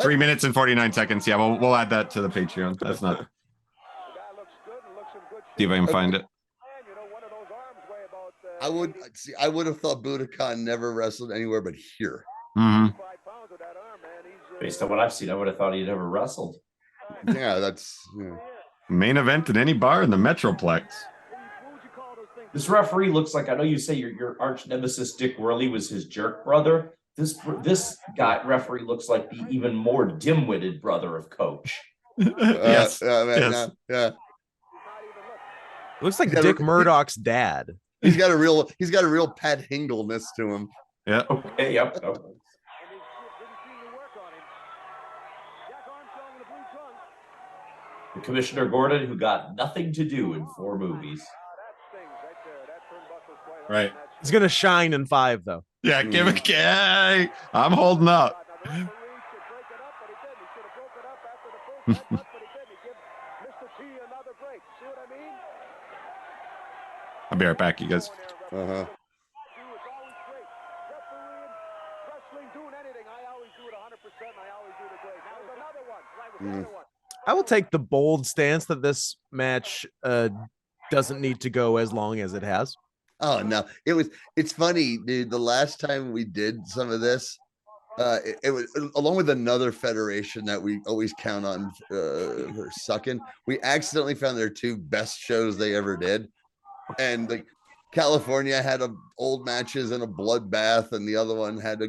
3 minutes and 49 seconds. Yeah, we'll add that to the Patreon. That's not. The guy looks good and looks in good shape. See if I can find it. And, you know, one of those arms weigh about, I would have thought Budokan never wrestled anywhere but here. Hmm 5 pounds with that arm, man. He's Based on what I've seen, I would have thought he'd never wrestled. Yeah, that's Main event at any bar in the Metroplex. What would you call those things? This referee looks like, I know you say your arch nemesis Dick Worley was his jerk brother. This guy referee looks like the even more dim-witted brother of Coach. Yes. man, yes. yeah. Looks like He's got Dick a- Murdoch's dad. He's got a real Pat Hingleness to him. Yeah. Okay, yep. And he's good seeing the work on him. Jack Armstrong in the blue trunks. Commissioner Gordon, who got nothing to do in 4 movies. that stings right there. That turnbuckle's quite hard. Right. He's gonna shine in 5 though. Yeah, give it. Yeah, I'm holding up. Now, the referee should break it up, but he didn't. He should have broke it up after the first headbutt, but he didn't. He gave Mr. T another break. See what I mean? I'll be right back, you guys. Uh-huh. It's always great. Refereeing, wrestling, doing anything. I always do it 100%. And I always do it great. Now there's another one. Right with the other one. I will take the bold stance that this match doesn't need to go as long as it has. Oh no, it's funny, dude. The last time we did some of this, it was along with another federation that we always count on for sucking. We accidentally found their 2 best shows they ever did, and like California had old matches and a bloodbath, and the other one had a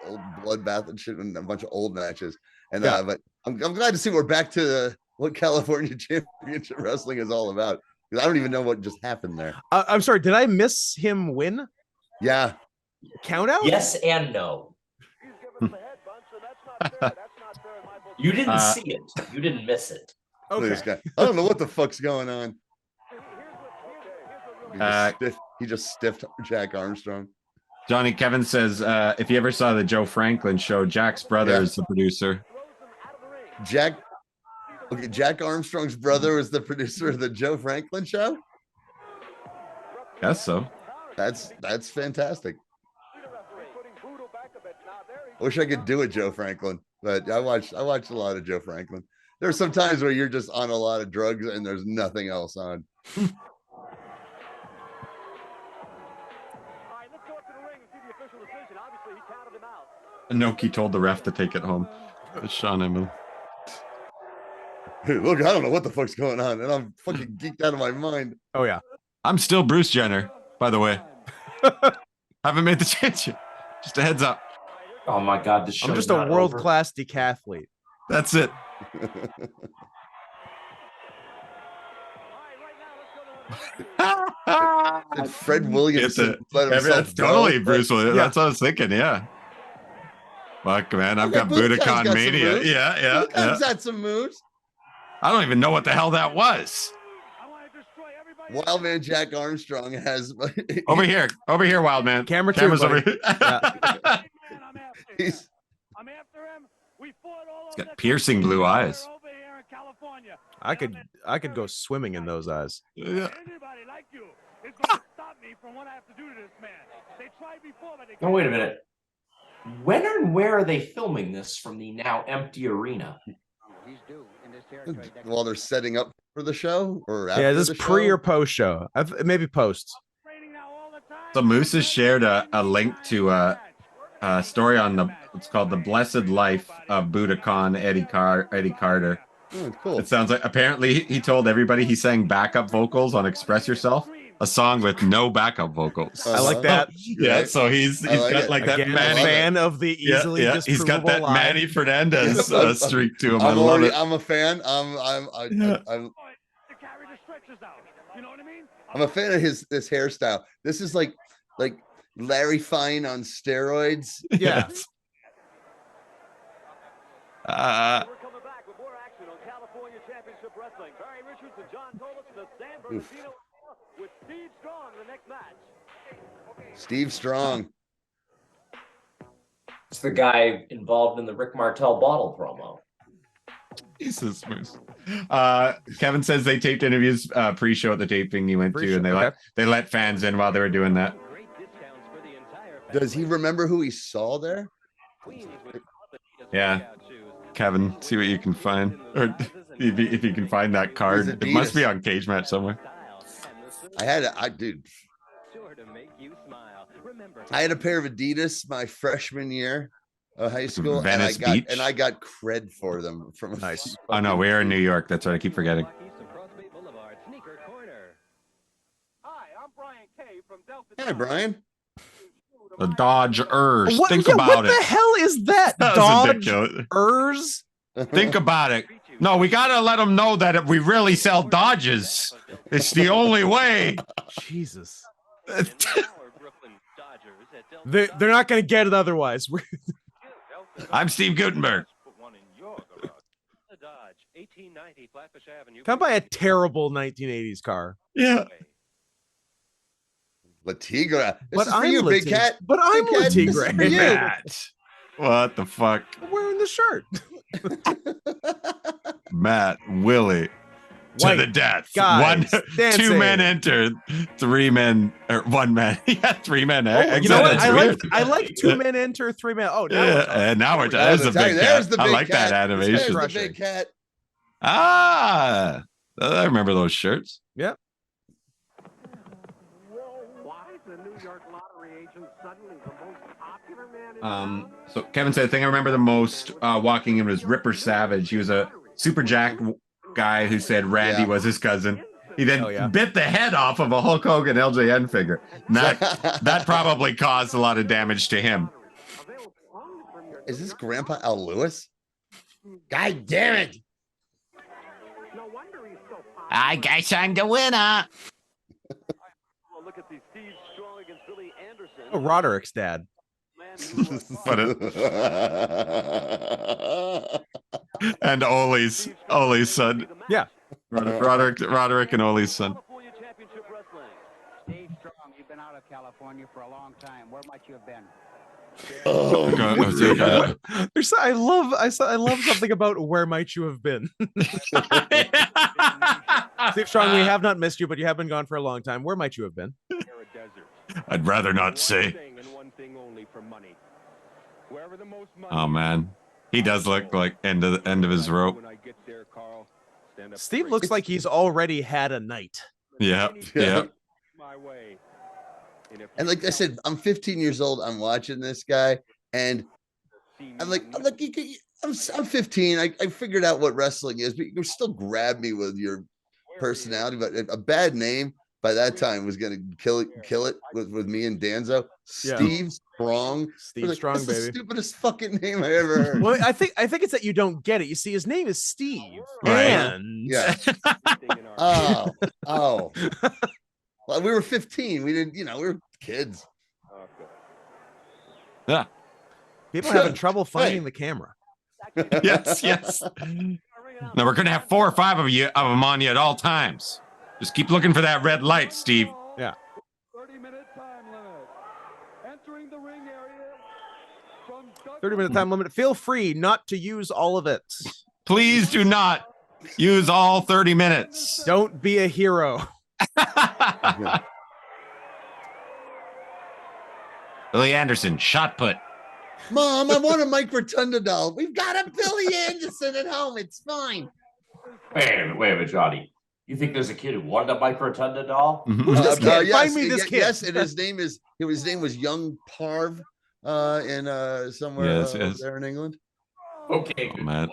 old bloodbath and shit and a bunch of old matches. And Yeah. but I'm glad to see we're back to what California Championship Wrestling is all about. 'Cause I don't even know what just happened there. I'm sorry, did I miss him win? Yeah. Count out? Yes and no. He's giving him a head bunch, so that's not fair. That's not fair in my book. You didn't see it. You didn't miss it. Look at this Okay. guy. I don't know what the fuck's going on. Okay. He just stiffed Jack Armstrong. Johnny Kevin says, if you ever saw the Joe Franklin show, Jack's brother Yeah. is the producer. Jack Armstrong's brother is the producer of the Joe Franklin show. Guess so. That's fantastic. I wish I could do a Joe Franklin, but I watched a lot of Joe Franklin. There's some times where you're just on a lot of drugs and there's nothing else on. All right, let's go up to the ring and see the official decision. Obviously, he counted him out. Inoki told the ref to take it home. It's Sean Emily. Hey, look, I don't know what the fuck's going on, and I'm fucking geeked out of my mind. Oh yeah. I'm still Bruce Jenner, by the way. Haven't made the change yet. Just a heads up. Oh my God, this show. I'm just a world-class decathlete. That's it. And Fred Williamson let himself That's totally go. Bruce Williams. Yeah. That's what I was thinking. Yeah. Fuck, man. I've Okay, got Budokan's Budokan got mania. some moves. Yeah. Budokan's got some moves. I don't even know what the hell that was. Wildman Jack Armstrong has Over here, Wild Man. Camera two, Camera's over buddy. here. Yeah. he's He's got piercing blue eyes. I could go swimming in those eyes. Yeah. No, wait a minute. When and where are they filming this from the now empty arena? while they're setting up for the show, or after Yeah, is this the pre show? or post show? Maybe post. So Moose has shared a link to a story on it's called The Blessed Life of Budokan Eddie Carter. Oh, cool. It sounds like apparently he told everybody he sang backup vocals on Express Yourself, a song with no backup vocals. I like that. Yeah, so he's like got it. like Again, that a Manny. fan of the easily Yeah, he's got that disprovable lie. Manny Fernandez streak to him. I I'm love already, it. I'm a fan. I'm a fan of this hairstyle. This is like Larry Fine on steroids. Yeah. We're coming back with more action on California Championship Wrestling. Barry Richards and John Tolis in the San Bernardino with Steve Strong in the next match. Steve Strong. It's the guy involved in the Rick Martel bottle promo. Jesus, Moose. Kevin says they taped interviews pre-show at the taping he went to, Pre-show, and okay. they let fans in while they were doing that. Does he remember who he saw there? Yeah, Kevin, see what you can find, or if you can find that card. It's It must be Adidas. on Cage Match somewhere. I had a pair of Adidas my freshman year of high school, Venice and Beach? I got cred for them from Nice. Oh no, we're in New York. That's what I keep forgetting. Hi, I'm Brian Kay from Delta. Hey, Brian. The Dodgers. What, Think yeah, about what it. the hell is that? That was ridiculous. Dodgers? Think about it. No, we gotta let them know that if we really sell Dodges, it's the only way. Jesus. They're not going to get it otherwise. I'm Steve Gutenberg. Come by a terrible 1980s car. Yeah. Latigra. This But is for I'm you, Big Latigra. Cat. But I'm Big Cat, this is Latigra. for you. Matt. What the fuck? I'm wearing the shirt. Matt, Willie. To White the death. guys dancing. 2 men enter, 3 men, or 1 man. Yeah, 3 men. You know what? That's I weird. like 2 men enter, 3 men. Oh, now we're Yeah, talking. and now we're There's there's a big there's cat. the I Big like Cat. that There's animation. the Crushing. Big Cat. Ah, I remember those shirts. Yeah. Why is the New York lottery agent suddenly the most popular man in So Kevin said the thing I remember the most walking in was Ripper Savage. He was a super jacked guy who said Randy Yeah. was his cousin. He then Oh, yeah. bit the head off of a Hulk Hogan LJN figure. And that probably caused a lot of damage to him. Is this Grandpa Al Lewis? God damn it. No wonder he's so popular. I guess I'm the winner. Well, look at the Steve Strong against Billy Anderson. Oh, Roderick's dad. But and Ole's son. Yeah. Roderick and Ole's son. California Championship Wrestling. Steve Strong, you've been out of California for a long time. Where might you have been? Oh, I love something about where might you have been. Steve Strong, we have not missed you, but you have been gone for a long time. Where might you have been? I'd rather not say. Oh man, he does look like end of his rope. Steve looks like he's already had a night. Yeah, yeah. And like I said, I'm 15 years old. I'm watching this guy, and I'm 15. I figured out what wrestling is, but you can still grab me with your personality. But a bad name by that time was gonna kill it with me and Danzo. Yeah. Steve Strong. Steve Strong, That's the baby. stupidest fucking name I ever heard. Well, I think it's that you don't get it. You see, his name is Steve, Right. and Yeah. Oh. Well, we were 15. We didn't, we were kids. Yeah. people are having trouble finding the camera. Yes. Now we're gonna have 4 or 5 of them on you at all times. Just keep looking for that red light, Steve. Yeah. 30-minute time limit. Entering the ring area from 30-minute time limit. Feel free not to use all of it. Please do not use all 30 minutes. Don't be a hero. Billy Anderson, shot put. Mom, I want a Mike Rotunda doll. We've got a Billy Anderson at home. It's fine. Wait a minute, Johnny. You think there's a kid who wanted a Mike Rotunda doll? Who's this kid? Yes, Find me this kid. Yes, and his name was Young Parv in somewhere Yes. there in England. Okay, Oh, good. man.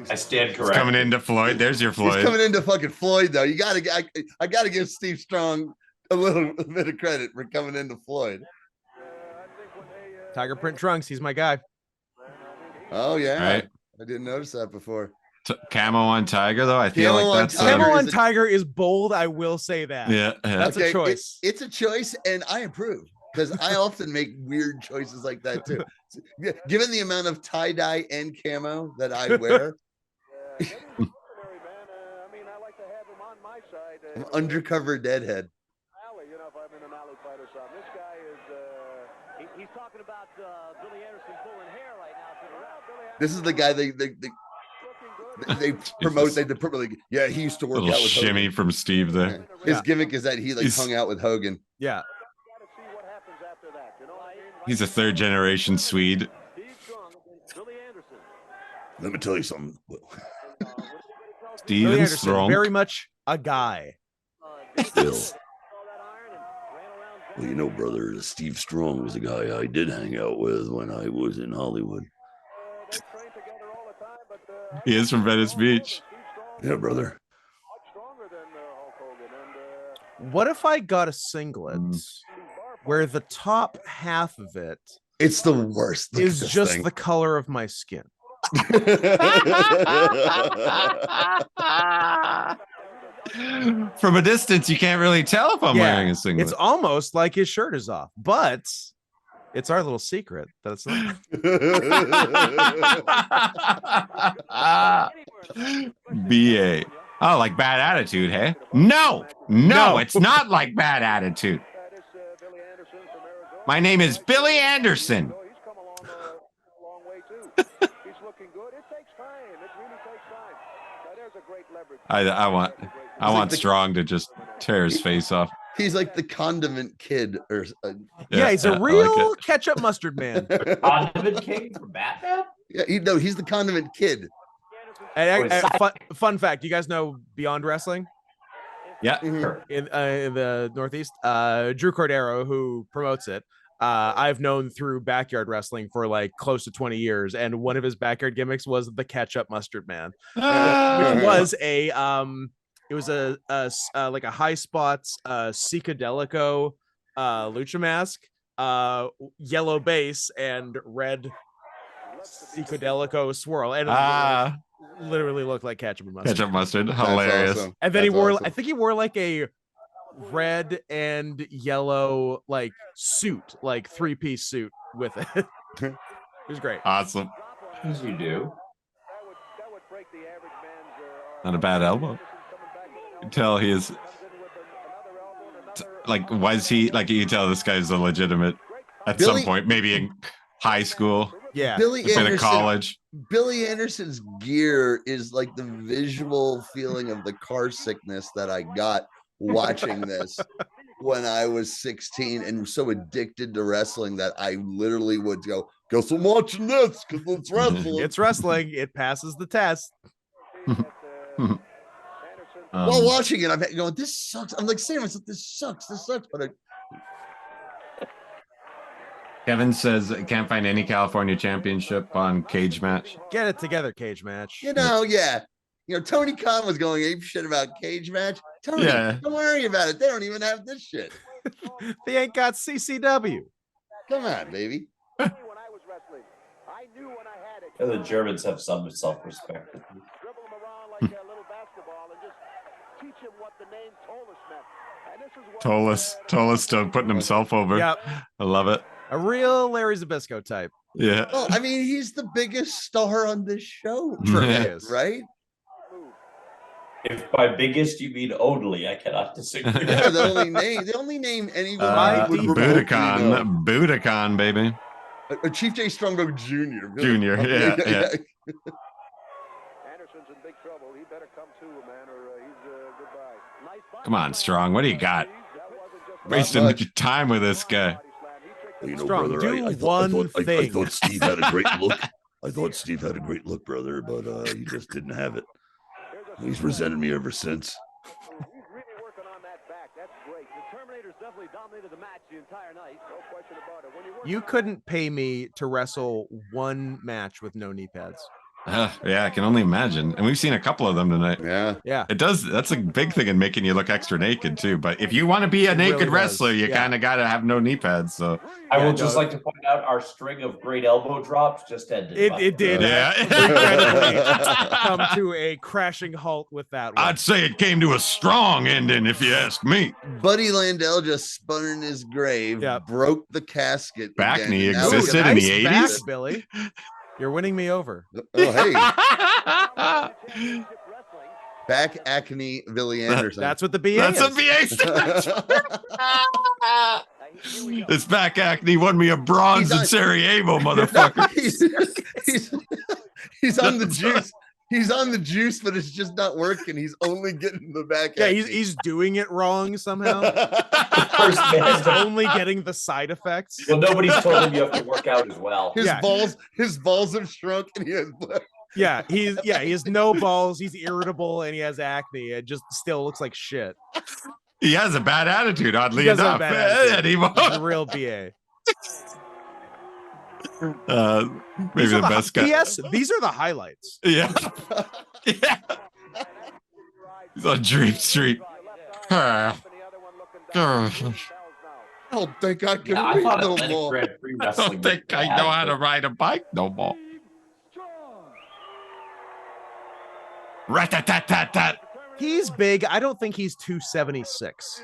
I stand It's corrected. coming into Floyd. There's your He's Floyd. coming into fucking Floyd though. I gotta give Steve Strong a little bit of credit for coming into Floyd. Tiger print trunks. He's my guy. Oh yeah, Right. I didn't notice that before. Camo on Tiger, though. I feel Camo on like that's Tiger. Camo is on a- Tiger is bold. I will say that. yeah. That's a choice. It's a choice, and I approve because I often make weird choices like that too. Given the amount of tie dye and camo that I wear, I'm undercover deadhead. If I'm in an alley fight or something. This guy is He's talking about Billy Anderson pulling hair right now to the left. This is the guy they promote. They promote. Like, yeah, he used to work Little out with shimmy Hogan. from Steve there. His gimmick is that he He's- hung out with Hogan. Yeah. He's a 3rd generation Swede. Steve Strong against Billy Anderson. Let me tell you something. Billy Steven Anderson, Strong. very much a guy. Bill. Well, you know, brother, Steve Strong was a guy I did hang out with when I was in Hollywood. He is from Venice Beach. Yeah, brother. What if I got a singlet where the top half of it It's the worst. Look at is this just thing. the color of my skin? From a distance, you can't really tell if I'm wearing a singlet. It's almost like his shirt is off, but it's our little secret that it's not. BA. Oh, like Bad Attitude, hey? No, it's not like Bad Attitude. My name is Billy Anderson. He's come a long way too. He's looking good. It takes time. It really takes time. Now there's a great leverage. I want Strong to just tear his face off. He's like the condiment kid, or Yeah, he's I a like real it. ketchup mustard man. Condiment King from Batman? yeah, he's the condiment kid. And, fun fact: you guys know Beyond Wrestling Yeah. Sure. in the Northeast? Drew Cordero, who promotes it, I've known through Backyard Wrestling for like close to 20 years, and one of his backyard gimmicks was the ketchup mustard man, which was it was a like a high spots psychedelico lucha mask, yellow base and red psychedelico swirl, and literally looked like ketchup and mustard. Ketchup mustard. That's Hilarious. awesome. And then he That's wore, awesome. I think he wore like a red and yellow like suit, like 3-piece suit with it. It was great. Awesome. As you do. Not a bad elbow. You can tell he is like, was he like, you can tell this guy's a legitimate at Billy- some point, maybe in high school, Yeah. Billy been in Anderson. college. Billy Anderson's gear is like the visual feeling of the car sickness that I got watching this when I was 16 and so addicted to wrestling that I literally would go, guess I'm watching this because it's wrestling. It's wrestling. It passes the test. While watching it, I'm going, this sucks. I'm like saying to myself, this sucks. But Kevin says I can't find any California championship on Cage Match. Get it together, cage match. yeah. You know, Tony Khan was going ape shit about cage match. Tony, Yeah. don't worry about it. They don't even have this shit. They ain't got CCW. Come on, baby. When I was wrestling, I knew when I had it. And the Germans have some self-respect. Dribble him around like a little basketball and just teach him what the name Tolis meant. And this is what Tolis still putting himself over. Yep. I love it. A real Larry Zbyszko type. Yeah. Well, I mean, he's the biggest star on this show. True, Yeah. he is. Right? If by biggest you mean only, I cannot disagree. Yeah, the only name anyone would remotely know. Budokan, baby. Chief J. Strongbow Jr. Junior, yeah. Anderson's in big trouble. He better come to, man, or he's goodbye. Nice Come on, Strong. What do you got? Not Wasting much. time with this guy. You know, Strong, brother, do I one thing. thought Steve had a great look. I thought Steve had a great look, brother, but he just didn't have it. He's resented me ever since. He's really working on that back. That's great. The Terminators definitely dominated the match the entire night. No question about it. When You couldn't pay me to wrestle one match with no knee pads. Yeah, I can only imagine. And we've seen a couple of them tonight. Yeah. Yeah. It does. That's a big thing in making you look extra naked too. But if you want to be a It naked really does. wrestler, you Yeah. kind of got to have no knee pads. So I Yeah, will no. just like to point out our string of great elbow drops just ended. It did. Yeah. Incredibly come to a crashing halt with that one. I'd say it came to a strong ending, if you ask me. Buddy Landell just spun in his grave, Yeah. broke the casket. Back again, knee and now Ooh, he's existed gonna- in the nice 80s? back, Billy. You're winning me over. Oh, hey. Back acne, Billy Anderson. That's what the BA That's is. a VA stands for. This back acne won me a bronze in He's Sarajevo, motherfucker. he's on the juice. He's on the juice, but it's just not working. He's only getting the back. Yeah, acne. he's doing it wrong somehow. First man. He's only getting the side effects. Well, nobody's told him you have to work out as well. His Yeah. balls have shrunk, and he has. Yeah, he has no balls. He's irritable and he has acne. It just still looks like shit. He has a bad attitude, oddly He does have enough. a bad attitude. Anymore. He's a real BA. Maybe These the are best guy. P.S. These are the highlights. Yeah. Yeah. He's on Dream Street. Oh, thank God! Can Yeah, I we thought a little Atlantic more? Grand Prix I wrestling. don't think I know how to ride a bike no more. Rat-tat-tat-tat-tat. He's big. I don't think he's 276.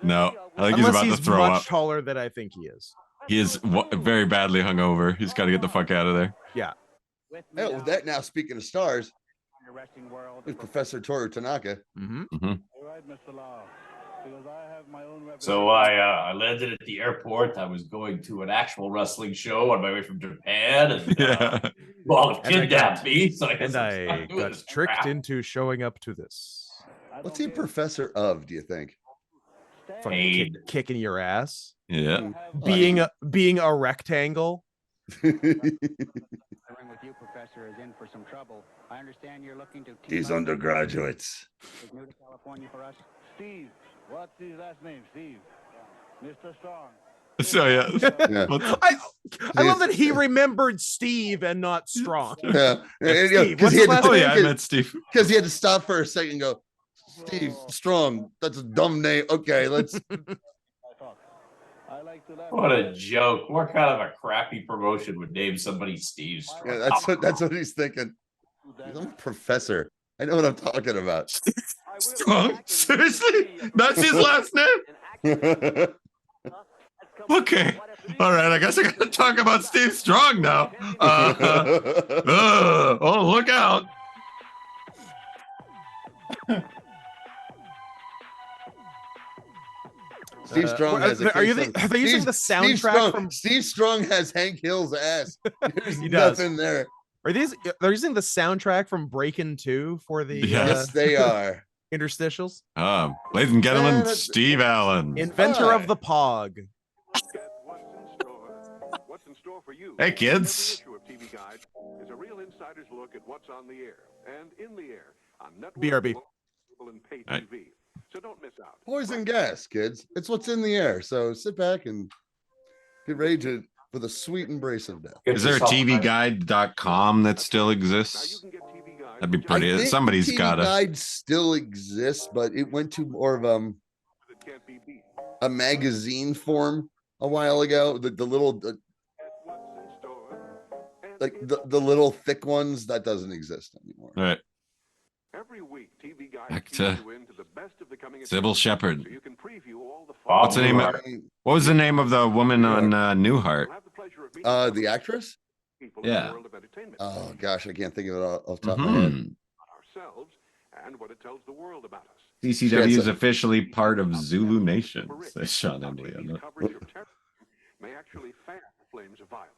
No, I think he's Unless about he's to throw much up. taller than I think he is. He is very badly hungover. He's got to get the fuck out of there. Oh, that now. Speaking of stars, The wrestling world. is Professor Toru Tanaka. Mm-hmm. You're right, Mr. Law. Because I have my own So I landed at the airport. I was going to an actual wrestling show on my way from Japan, and Yeah. well, it And I kidnapped me. So I guess And I'm I stuck doing got this tricked crap. into showing up to this. What's he a professor of? Do you think? Fucking Paid. kicking your ass. Yeah. Being a rectangle. The ring with you, Professor, is in for some trouble. I understand you're looking to. team These up. undergraduates. Is new to California for us. Steve. What's his last name? Steve. Mr. Strong. So yeah. Yeah. I love that he remembered Steve and not Strong. Yeah, Steve, because what's he, his last Oh name? yeah, I met Steve. he had to stop for a second and go, Steve Strong. That's a dumb name. Okay, let's. I like to laugh. What a joke! What kind of a crappy promotion would name somebody Steve Strong? Yeah, that's what he's thinking. I'm a professor. I know what I'm talking about. Strong? Seriously? That's his last name? Okay. All right. I guess I got to talk about Steve Strong now. Oh, look out. Steve Strong has a are you case are they using the soundtrack from? Steve Strong has Hank Hill's ass. There's He does. nothing there. Are they're using the soundtrack from Breakin' 2 for the Yes. They are. interstitials? Ladies and gentlemen, that's- Steve Allen. Inventor Hi. of the Pog. What's in store for you? Hey, kids. Every issue of TV Guide is a real insider's look at what's on the air and in the air on network, BRB. cable, and pay Right. TV. So don't miss out. Poison gas, kids. It's what's in the air. So sit back and get ready for the sweet embrace of death. Is there a TVguide.com that still Now you exists? can get TV Guide That'd be I pretty. think Somebody's TV got to. Guide still exists, but it went to more of a magazine form a while ago. The little like the little thick ones that doesn't exist anymore. All right. Every week, TV Guide Back keeps to you into the best of the coming Sybil attractions, Shepherd. so you can preview all the Bob What's the name of? Newhart. What was the name of the woman on Newhart? We'll have the pleasure of meeting The actress? people in Yeah. the world of entertainment. Oh gosh, I can't think of it off the top of my head. Mhm. Ourselves and what it tells the world about us. CCW is Yes. officially part of Zulu Nation, says Sean Embley. TV's coverage of terrorism may actually fan the flames of violence,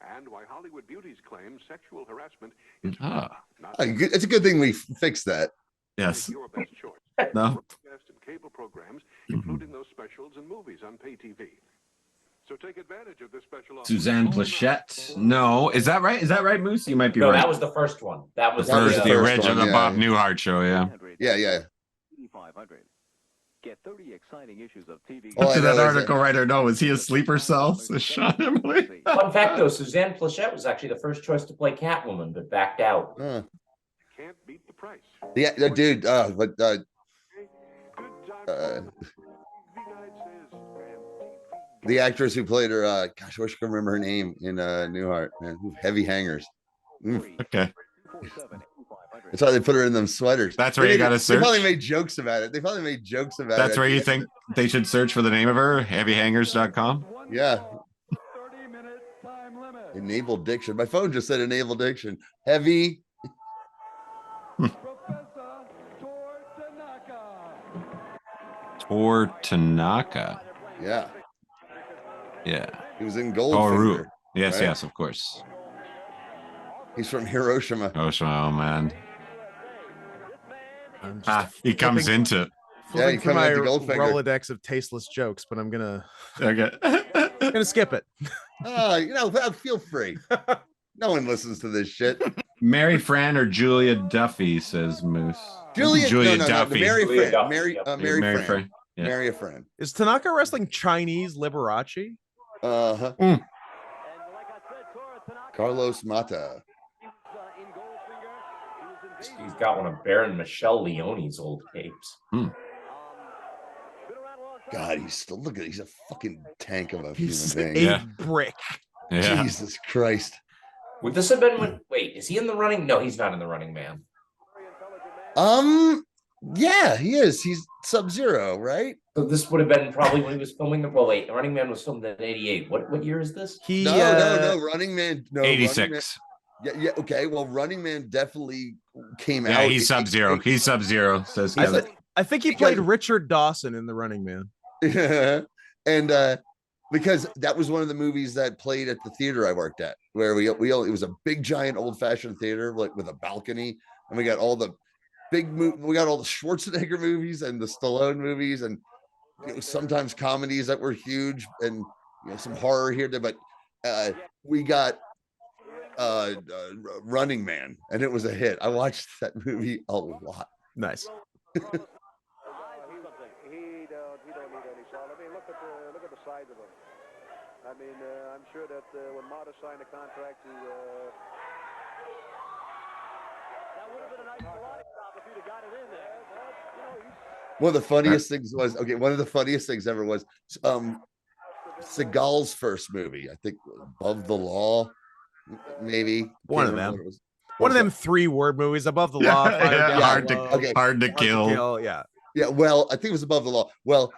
and why Hollywood beauties claim sexual harassment is Ah, not It's a good thing we fixed that. yes. your best choice. No. Broadcast and cable programs, including those specials and movies on pay TV. So take advantage of this special offer. Suzanne Plachette. No, is that right? Is that right, Moose? You might be No, right. that was the first one. That was That was First, the the first original, one, the yeah. Bob Newhart show. Yeah. Yeah. 500. Get 30 exciting issues of TV. All What I did know that is article writer know? Is he a sleeper cell? Says Sean Embley. Fun fact though, Suzanne Plachette was actually the first choice to play Catwoman, but backed out. Can't beat the price. Yeah, dude. But Good time. uh, TV Guide says, and the actress who played her, gosh, I wish I could remember her name in Newhart. Man, Heavy Hangers. Okay. That's why they put her in them sweaters. That's where you got to They search. probably made jokes about it. They probably made jokes about it. That's where you think they should search for the name of her? Heavyhangers.com? Yeah. 30-minute time limit. Enable diction. My phone just said enable diction. Heavy. Professor Tor Tanaka. Tor Tanaka. Yeah. Yeah. He was in Toru. Goldfinger. Yes, right? yes, of course. He's from Hiroshima. Oh man. I'm just He comes flipping- into. Yeah, he flipping through coming my at the Goldfinger. Rolodex of tasteless jokes, but I'm gonna Okay. skip it. Feel free. No one listens to this shit. Mary Fran or Julia Duffy, says Moose. Julia Duffy. Mary Julia Fran. Duffy, Mary, yep. Mary, Mary Fran. Fran. Yeah. Mary a friend. Is Tanaka wrestling Chinese Liberace? Uh-huh. And like I said, Tora Tanaka, Carlos Mata. in Goldfinger, he was in He's got one of Baron Michelle Leone's old capes. been around a long time. God, he's a fucking tank of a He's human a being. Yeah. brick. Yeah. Jesus Christ. Would this have been when? Wait, is he in the running? No, he's not in the running man. Yeah, he is. He's Sub-Zero, right? So this would have been probably when he was filming the. Well, wait, the Running Man was filmed in '88. What year is this? He No. Running Man. No, Running Man- 86. Yeah. Okay. Well, Running Man definitely came Yeah, out. he's Sub-Zero. He's Sub-Zero, says I Kevin. think- I think he played Richard Dawson in The Running Man. and because that was one of the movies that played at the theater I worked at, where it was a big giant old fashioned theater like with a balcony, and we got all the we got all the Schwarzenegger movies and the Stallone movies, and sometimes comedies that were huge, and some horror here, but we got Running Man, and it was a hit. I watched that movie a lot. Nice. He don't need any salt. I mean, look at the size of him. I mean, I'm sure that when Marta signed the contract, he. That would have been a nice karate chop if he'd have got it in there. But, he's One of the funniest things was one of the funniest things ever was Seagal's first movie. I think Above the Law, maybe One Can't of them. remember what it was. One of them 3-word movies, Above the Law. Yeah, Fire yeah, Down hard to- Low, okay. Hard to kill. Yeah. Yeah, well, I think it was Above the Law. Well,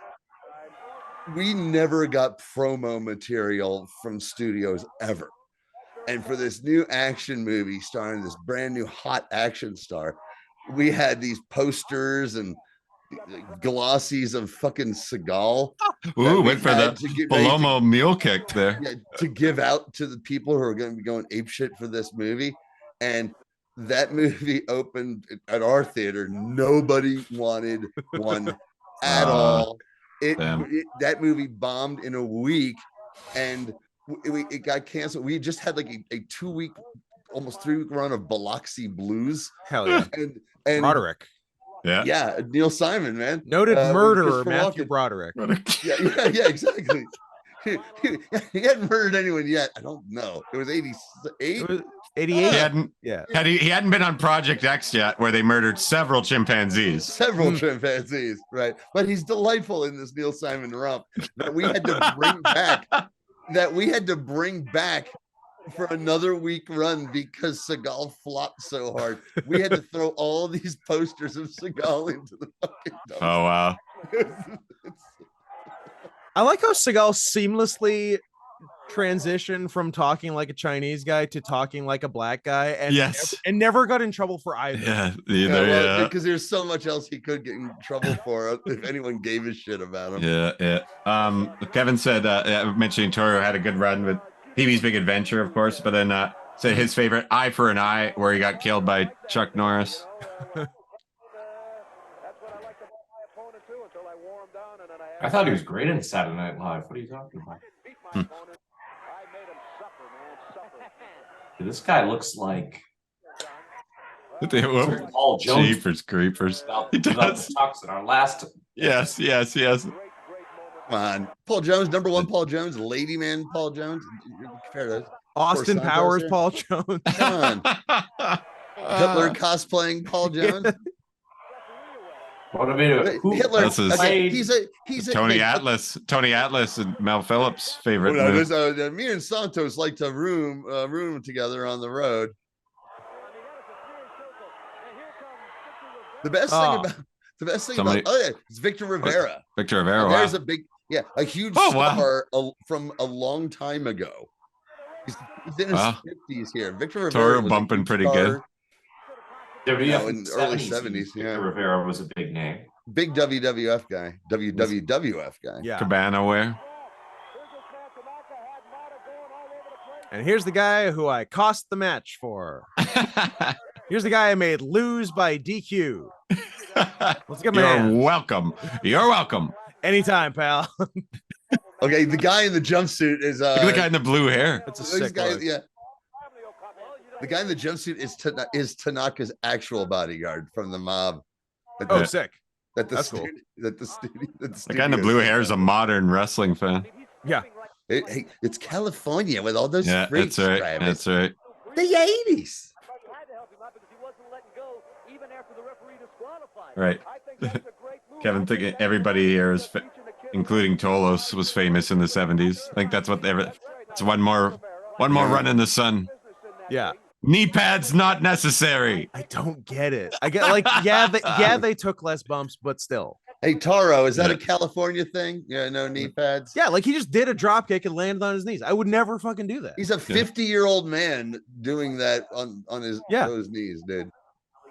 we never got promo material from studios ever. And for this new action movie starring this brand new hot action star, we had these posters and glossies of fucking Seagal. Ooh, went for the to get ready to- Palomo mule kick there. yeah, to give out to the people who are going to be going apeshit for this movie. And that movie opened at our theater. Nobody wanted one at all. That movie bombed in a week, and it got canceled. We just had like a 2-week, almost 3-week run of Biloxi Blues. Hell yeah. And Broderick. yeah, Neil Simon, man. Noted murderer Christopher Matthew Walken. Broderick. Yeah, exactly. He hadn't murdered anyone yet. I don't know. It was 88. It was 88. He hadn't. Yeah. He hadn't been on Project X yet, where they murdered several chimpanzees. Several chimpanzees, right? But he's delightful in this Neil Simon romp that we had to bring back. That we had to bring back for another week run because Seagal flopped so hard. We had to throw all these posters of Seagal into the fucking dumpster. Oh wow! I like how Seagal seamlessly transitioned from talking like a Chinese guy to talking like a black guy, and Yes. never got in trouble for either. Yeah, either. Because there's so much else he could get in trouble for if anyone gave a shit about him. Yeah. Kevin said mentioning Toro had a good run with Pee-wee's Big Adventure, of course, but then said his favorite Eye for an Eye, where he got killed by Chuck Norris. I thought he was great in Saturday Night Live. What are you talking about? This guy looks like Paul Jones. Jeepers creepers. He does. Toxin, our last. Yes. Come on, Paul Jones, number one. Paul Jones, Lady Man. Paul Jones. Austin Powers. Paul Jones. Come on. Hitler cosplaying Paul Jones. What I mean, Hitler. He's a Tony Atlas. Tony Atlas and Mel Phillips' favorite. Me and Santos like to room together on the road. The best thing about it's Victor Rivera. Victor Rivera. There's a huge star from a long time ago. He's in his 50s here. Victor Rivera Toro bumping pretty good. In the early 70s, Victor Rivera was a big name. Big WWF guy. WWF guy. Yeah. Cabana wear. And here's the guy who I cost the match for. Here's the guy I made lose by DQ. Let's get my hands. You're welcome. Anytime, pal. Okay, the guy in the jumpsuit is Look at the guy in the blue hair. That's a sick guy. Yeah. The guy in the jumpsuit is Tanaka's actual bodyguard from the mob. Sick. That's cool. The guy in the blue hair is a modern wrestling fan. Yeah. It's California with all those freaks. That's right. Travis. That's right. The 80s. Right. Kevin, thinking everybody here is, including Tolos, was famous in the 70s. I think that's what it's one more run in the sun. Yeah. Knee pads not necessary. I don't get it. I get they took less bumps, but still. Hey Taro, is that a California thing? Yeah, no knee pads. Yeah, like he just did a drop kick and landed on his knees. I would never fucking do that. He's a 50-year-old man doing that on his those knees, dude.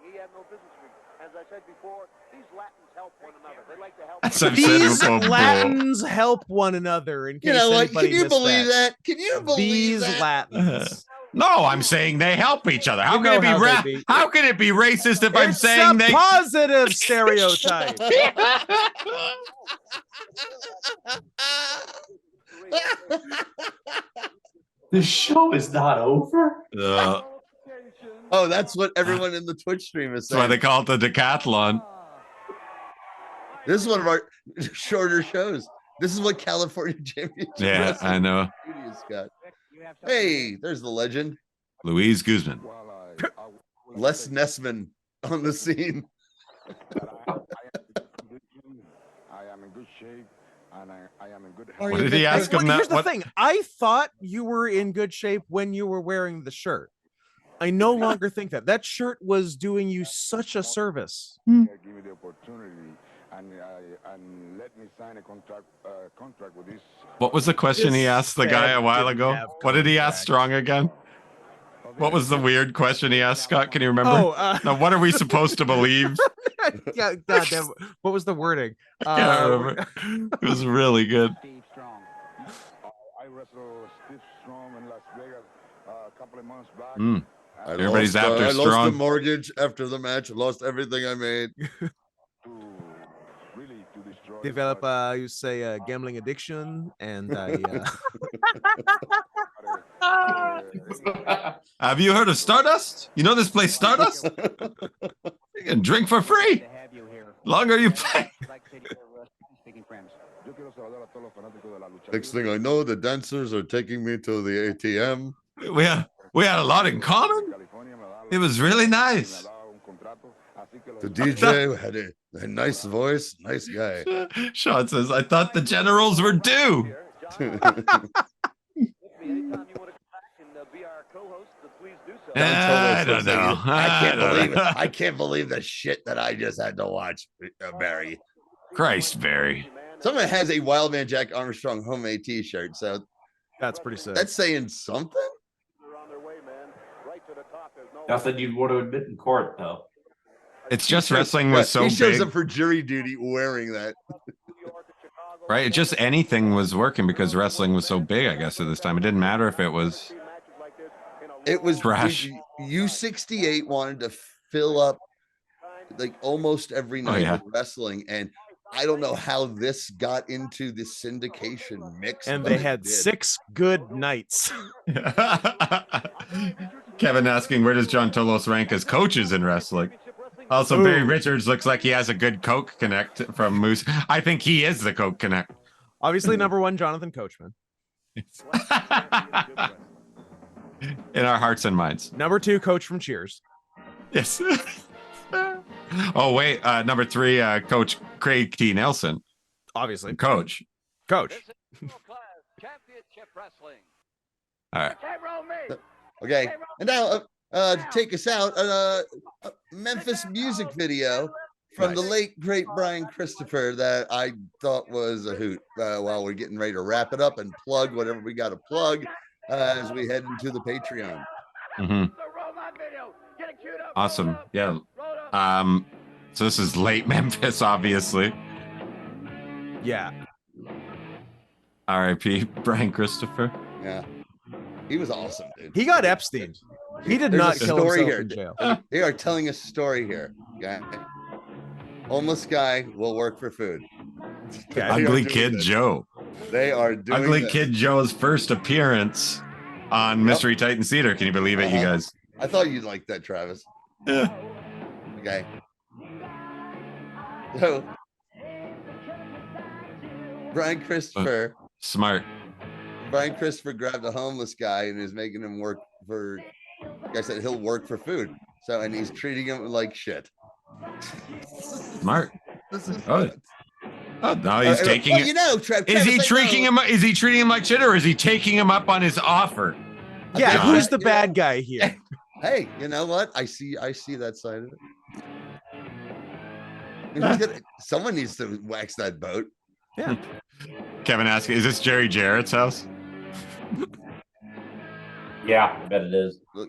He had no business with. As I said before, these Latins help one another. They like to help. These Latins help one another. In case you know what? Can you believe that? Can you believe these Latins? No, I'm saying they help each other. How can it be how can it be racist if I'm saying they positive stereotype? The show is not over. Oh, that's what everyone in the Twitch stream is saying. That's why they call it the decathlon. This is one of our shorter shows. This is what California Championship. Yeah, I know. Got. Hey, there's the legend. Luis Guzman. Les Nessman on the scene. I am in good shape and I am in good health. What did he ask him? Here's the thing. I thought you were in good shape when you were wearing the shirt. I no longer think that. That shirt was doing you such a service. Give me the opportunity and let me sign a contract with this. What was the question he asked the guy a while ago? What did he ask Strong again? What was the weird question he asked, Scott? Can you remember? Now, what are we supposed to believe? Yeah, goddamn. What was the wording? I can't remember. It was really good. I wrestled Steve Strong in Las Vegas a couple of months back. Everybody's after I Strong. lost the mortgage after the match. I lost everything I made. Develop, you say, gambling addiction, and Have you heard of Stardust? You know this place, Stardust? You can drink for free. Longer you play. Next thing I know, the dancers are taking me to the ATM. We had a lot in common. It was really nice. The DJ had a nice voice, nice guy. Sean says, I thought the generals were due. I don't know. I can't believe the shit that I just had to watch, Barry. Christ, Barry. Someone has a Wildman Jack Armstrong homemade T-shirt, so That's pretty sick. that's saying something. Nothing you'd want to admit in court, though. It's just wrestling was so he shows big, up for jury duty wearing that. right? Just anything was working because wrestling was so big, I guess, at this time. It didn't matter if it was trash. U68 wanted to fill up like almost every night with wrestling, and I don't know how this got into the syndication mix. And they had 6 good nights. Kevin asking, where does John Tolos rank as coaches in wrestling? Also, Barry Richards looks like he has a good Coke Connect from Moose. I think he is the Coke Connect. Obviously, number 1, Jonathan Coachman. In our hearts and minds. Number 2, Coach from Cheers. Yes. Oh, wait. Number 3, Coach Craig T. Nelson. Obviously. Coach. Coach. All right. Okay. And now to take us out, a Memphis music video from the late, great Brian Christopher that I thought was a hoot while we're getting ready to wrap it up and plug whatever we got to plug as we head into the Patreon. Mm-hmm. Awesome. Yeah. So this is late Memphis, obviously. Yeah. R.I.P. Brian Christopher. Yeah. He was awesome, dude. He got Epstein. He did not kill himself in jail. They are telling a story here. Okay. Homeless guy will work for food. Ugly Kid Joe. They are doing Ugly Kid Joe's first appearance on Mystery Titan Theater. Can you believe it, you guys? I thought you'd like that, Travis. Yeah. Okay. So, Brian Christopher. Smart. Brian Christopher grabbed a homeless guy and is making him work for, like I said, he'll work for food. So, and he's treating him like shit. Smart. This is oh no, he's taking well, it. you know, is he treating him? Is he treating him like shit, or is he taking him up on his offer? Yeah, who's the bad guy here? Hey, you know what? I see that side of it. Someone needs to wax that boat. Yeah. Kevin asking, is this Jerry Jarrett's house? Yeah, I bet it is. Look,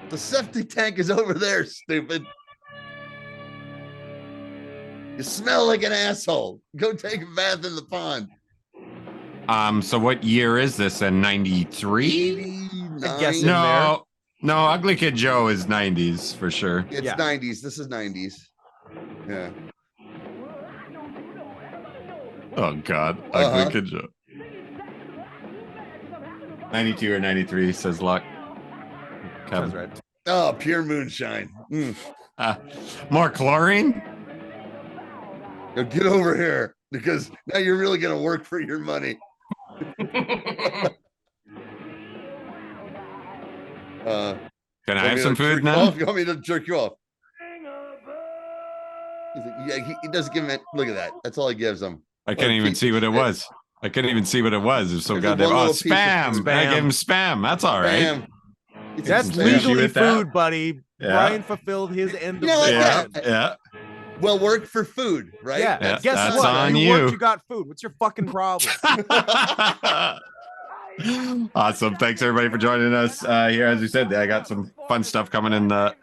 the septic tank is over there, stupid. You smell like an asshole. Go take a bath in the pond. So what year is this? In 93? I guess no, Ugly Kid Joe is 90s for sure. It's 90s. This is 90s. Yeah. Oh God, Ugly Kid Joe. 92 or 93 says Luck. That's right. Oh, pure moonshine. More chlorine. Now get over here because now you're really gonna work for your money. Can I have some food now? You want me to jerk you off? Yeah, he doesn't give him. Look at that. That's all he gives them. I couldn't even see what it was. I couldn't even see what it was. It's so goddamn. Oh, spam. I gave him spam. That's all right. That's legally food, buddy. Yeah. Brian fulfilled his end of the Yeah. Well, work for food, right? Yeah. Guess that's what? on you you. worked, you got food. What's your fucking problem? Awesome. Thanks everybody for joining us here. As we said, I got some fun stuff coming in the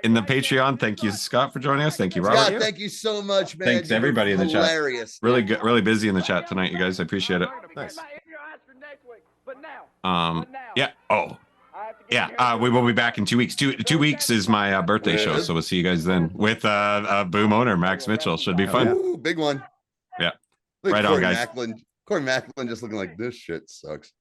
Patreon. Thank you, Scott, for joining us. Thank you, Robert. Scott, thank you so much, man. Thanks everybody in the chat. Hilarious. Really good, really busy in the chat tonight, you guys. I appreciate it. Nice. Yeah. Oh. Yeah. We will be back in 2 weeks. Two weeks is my birthday show, so we'll see you guys then with Boom owner Max Mitchell. Should be fun. Ooh, big one. Yeah. Look, Right Corey on, guys. Corey Macklin just looking like this shit sucks.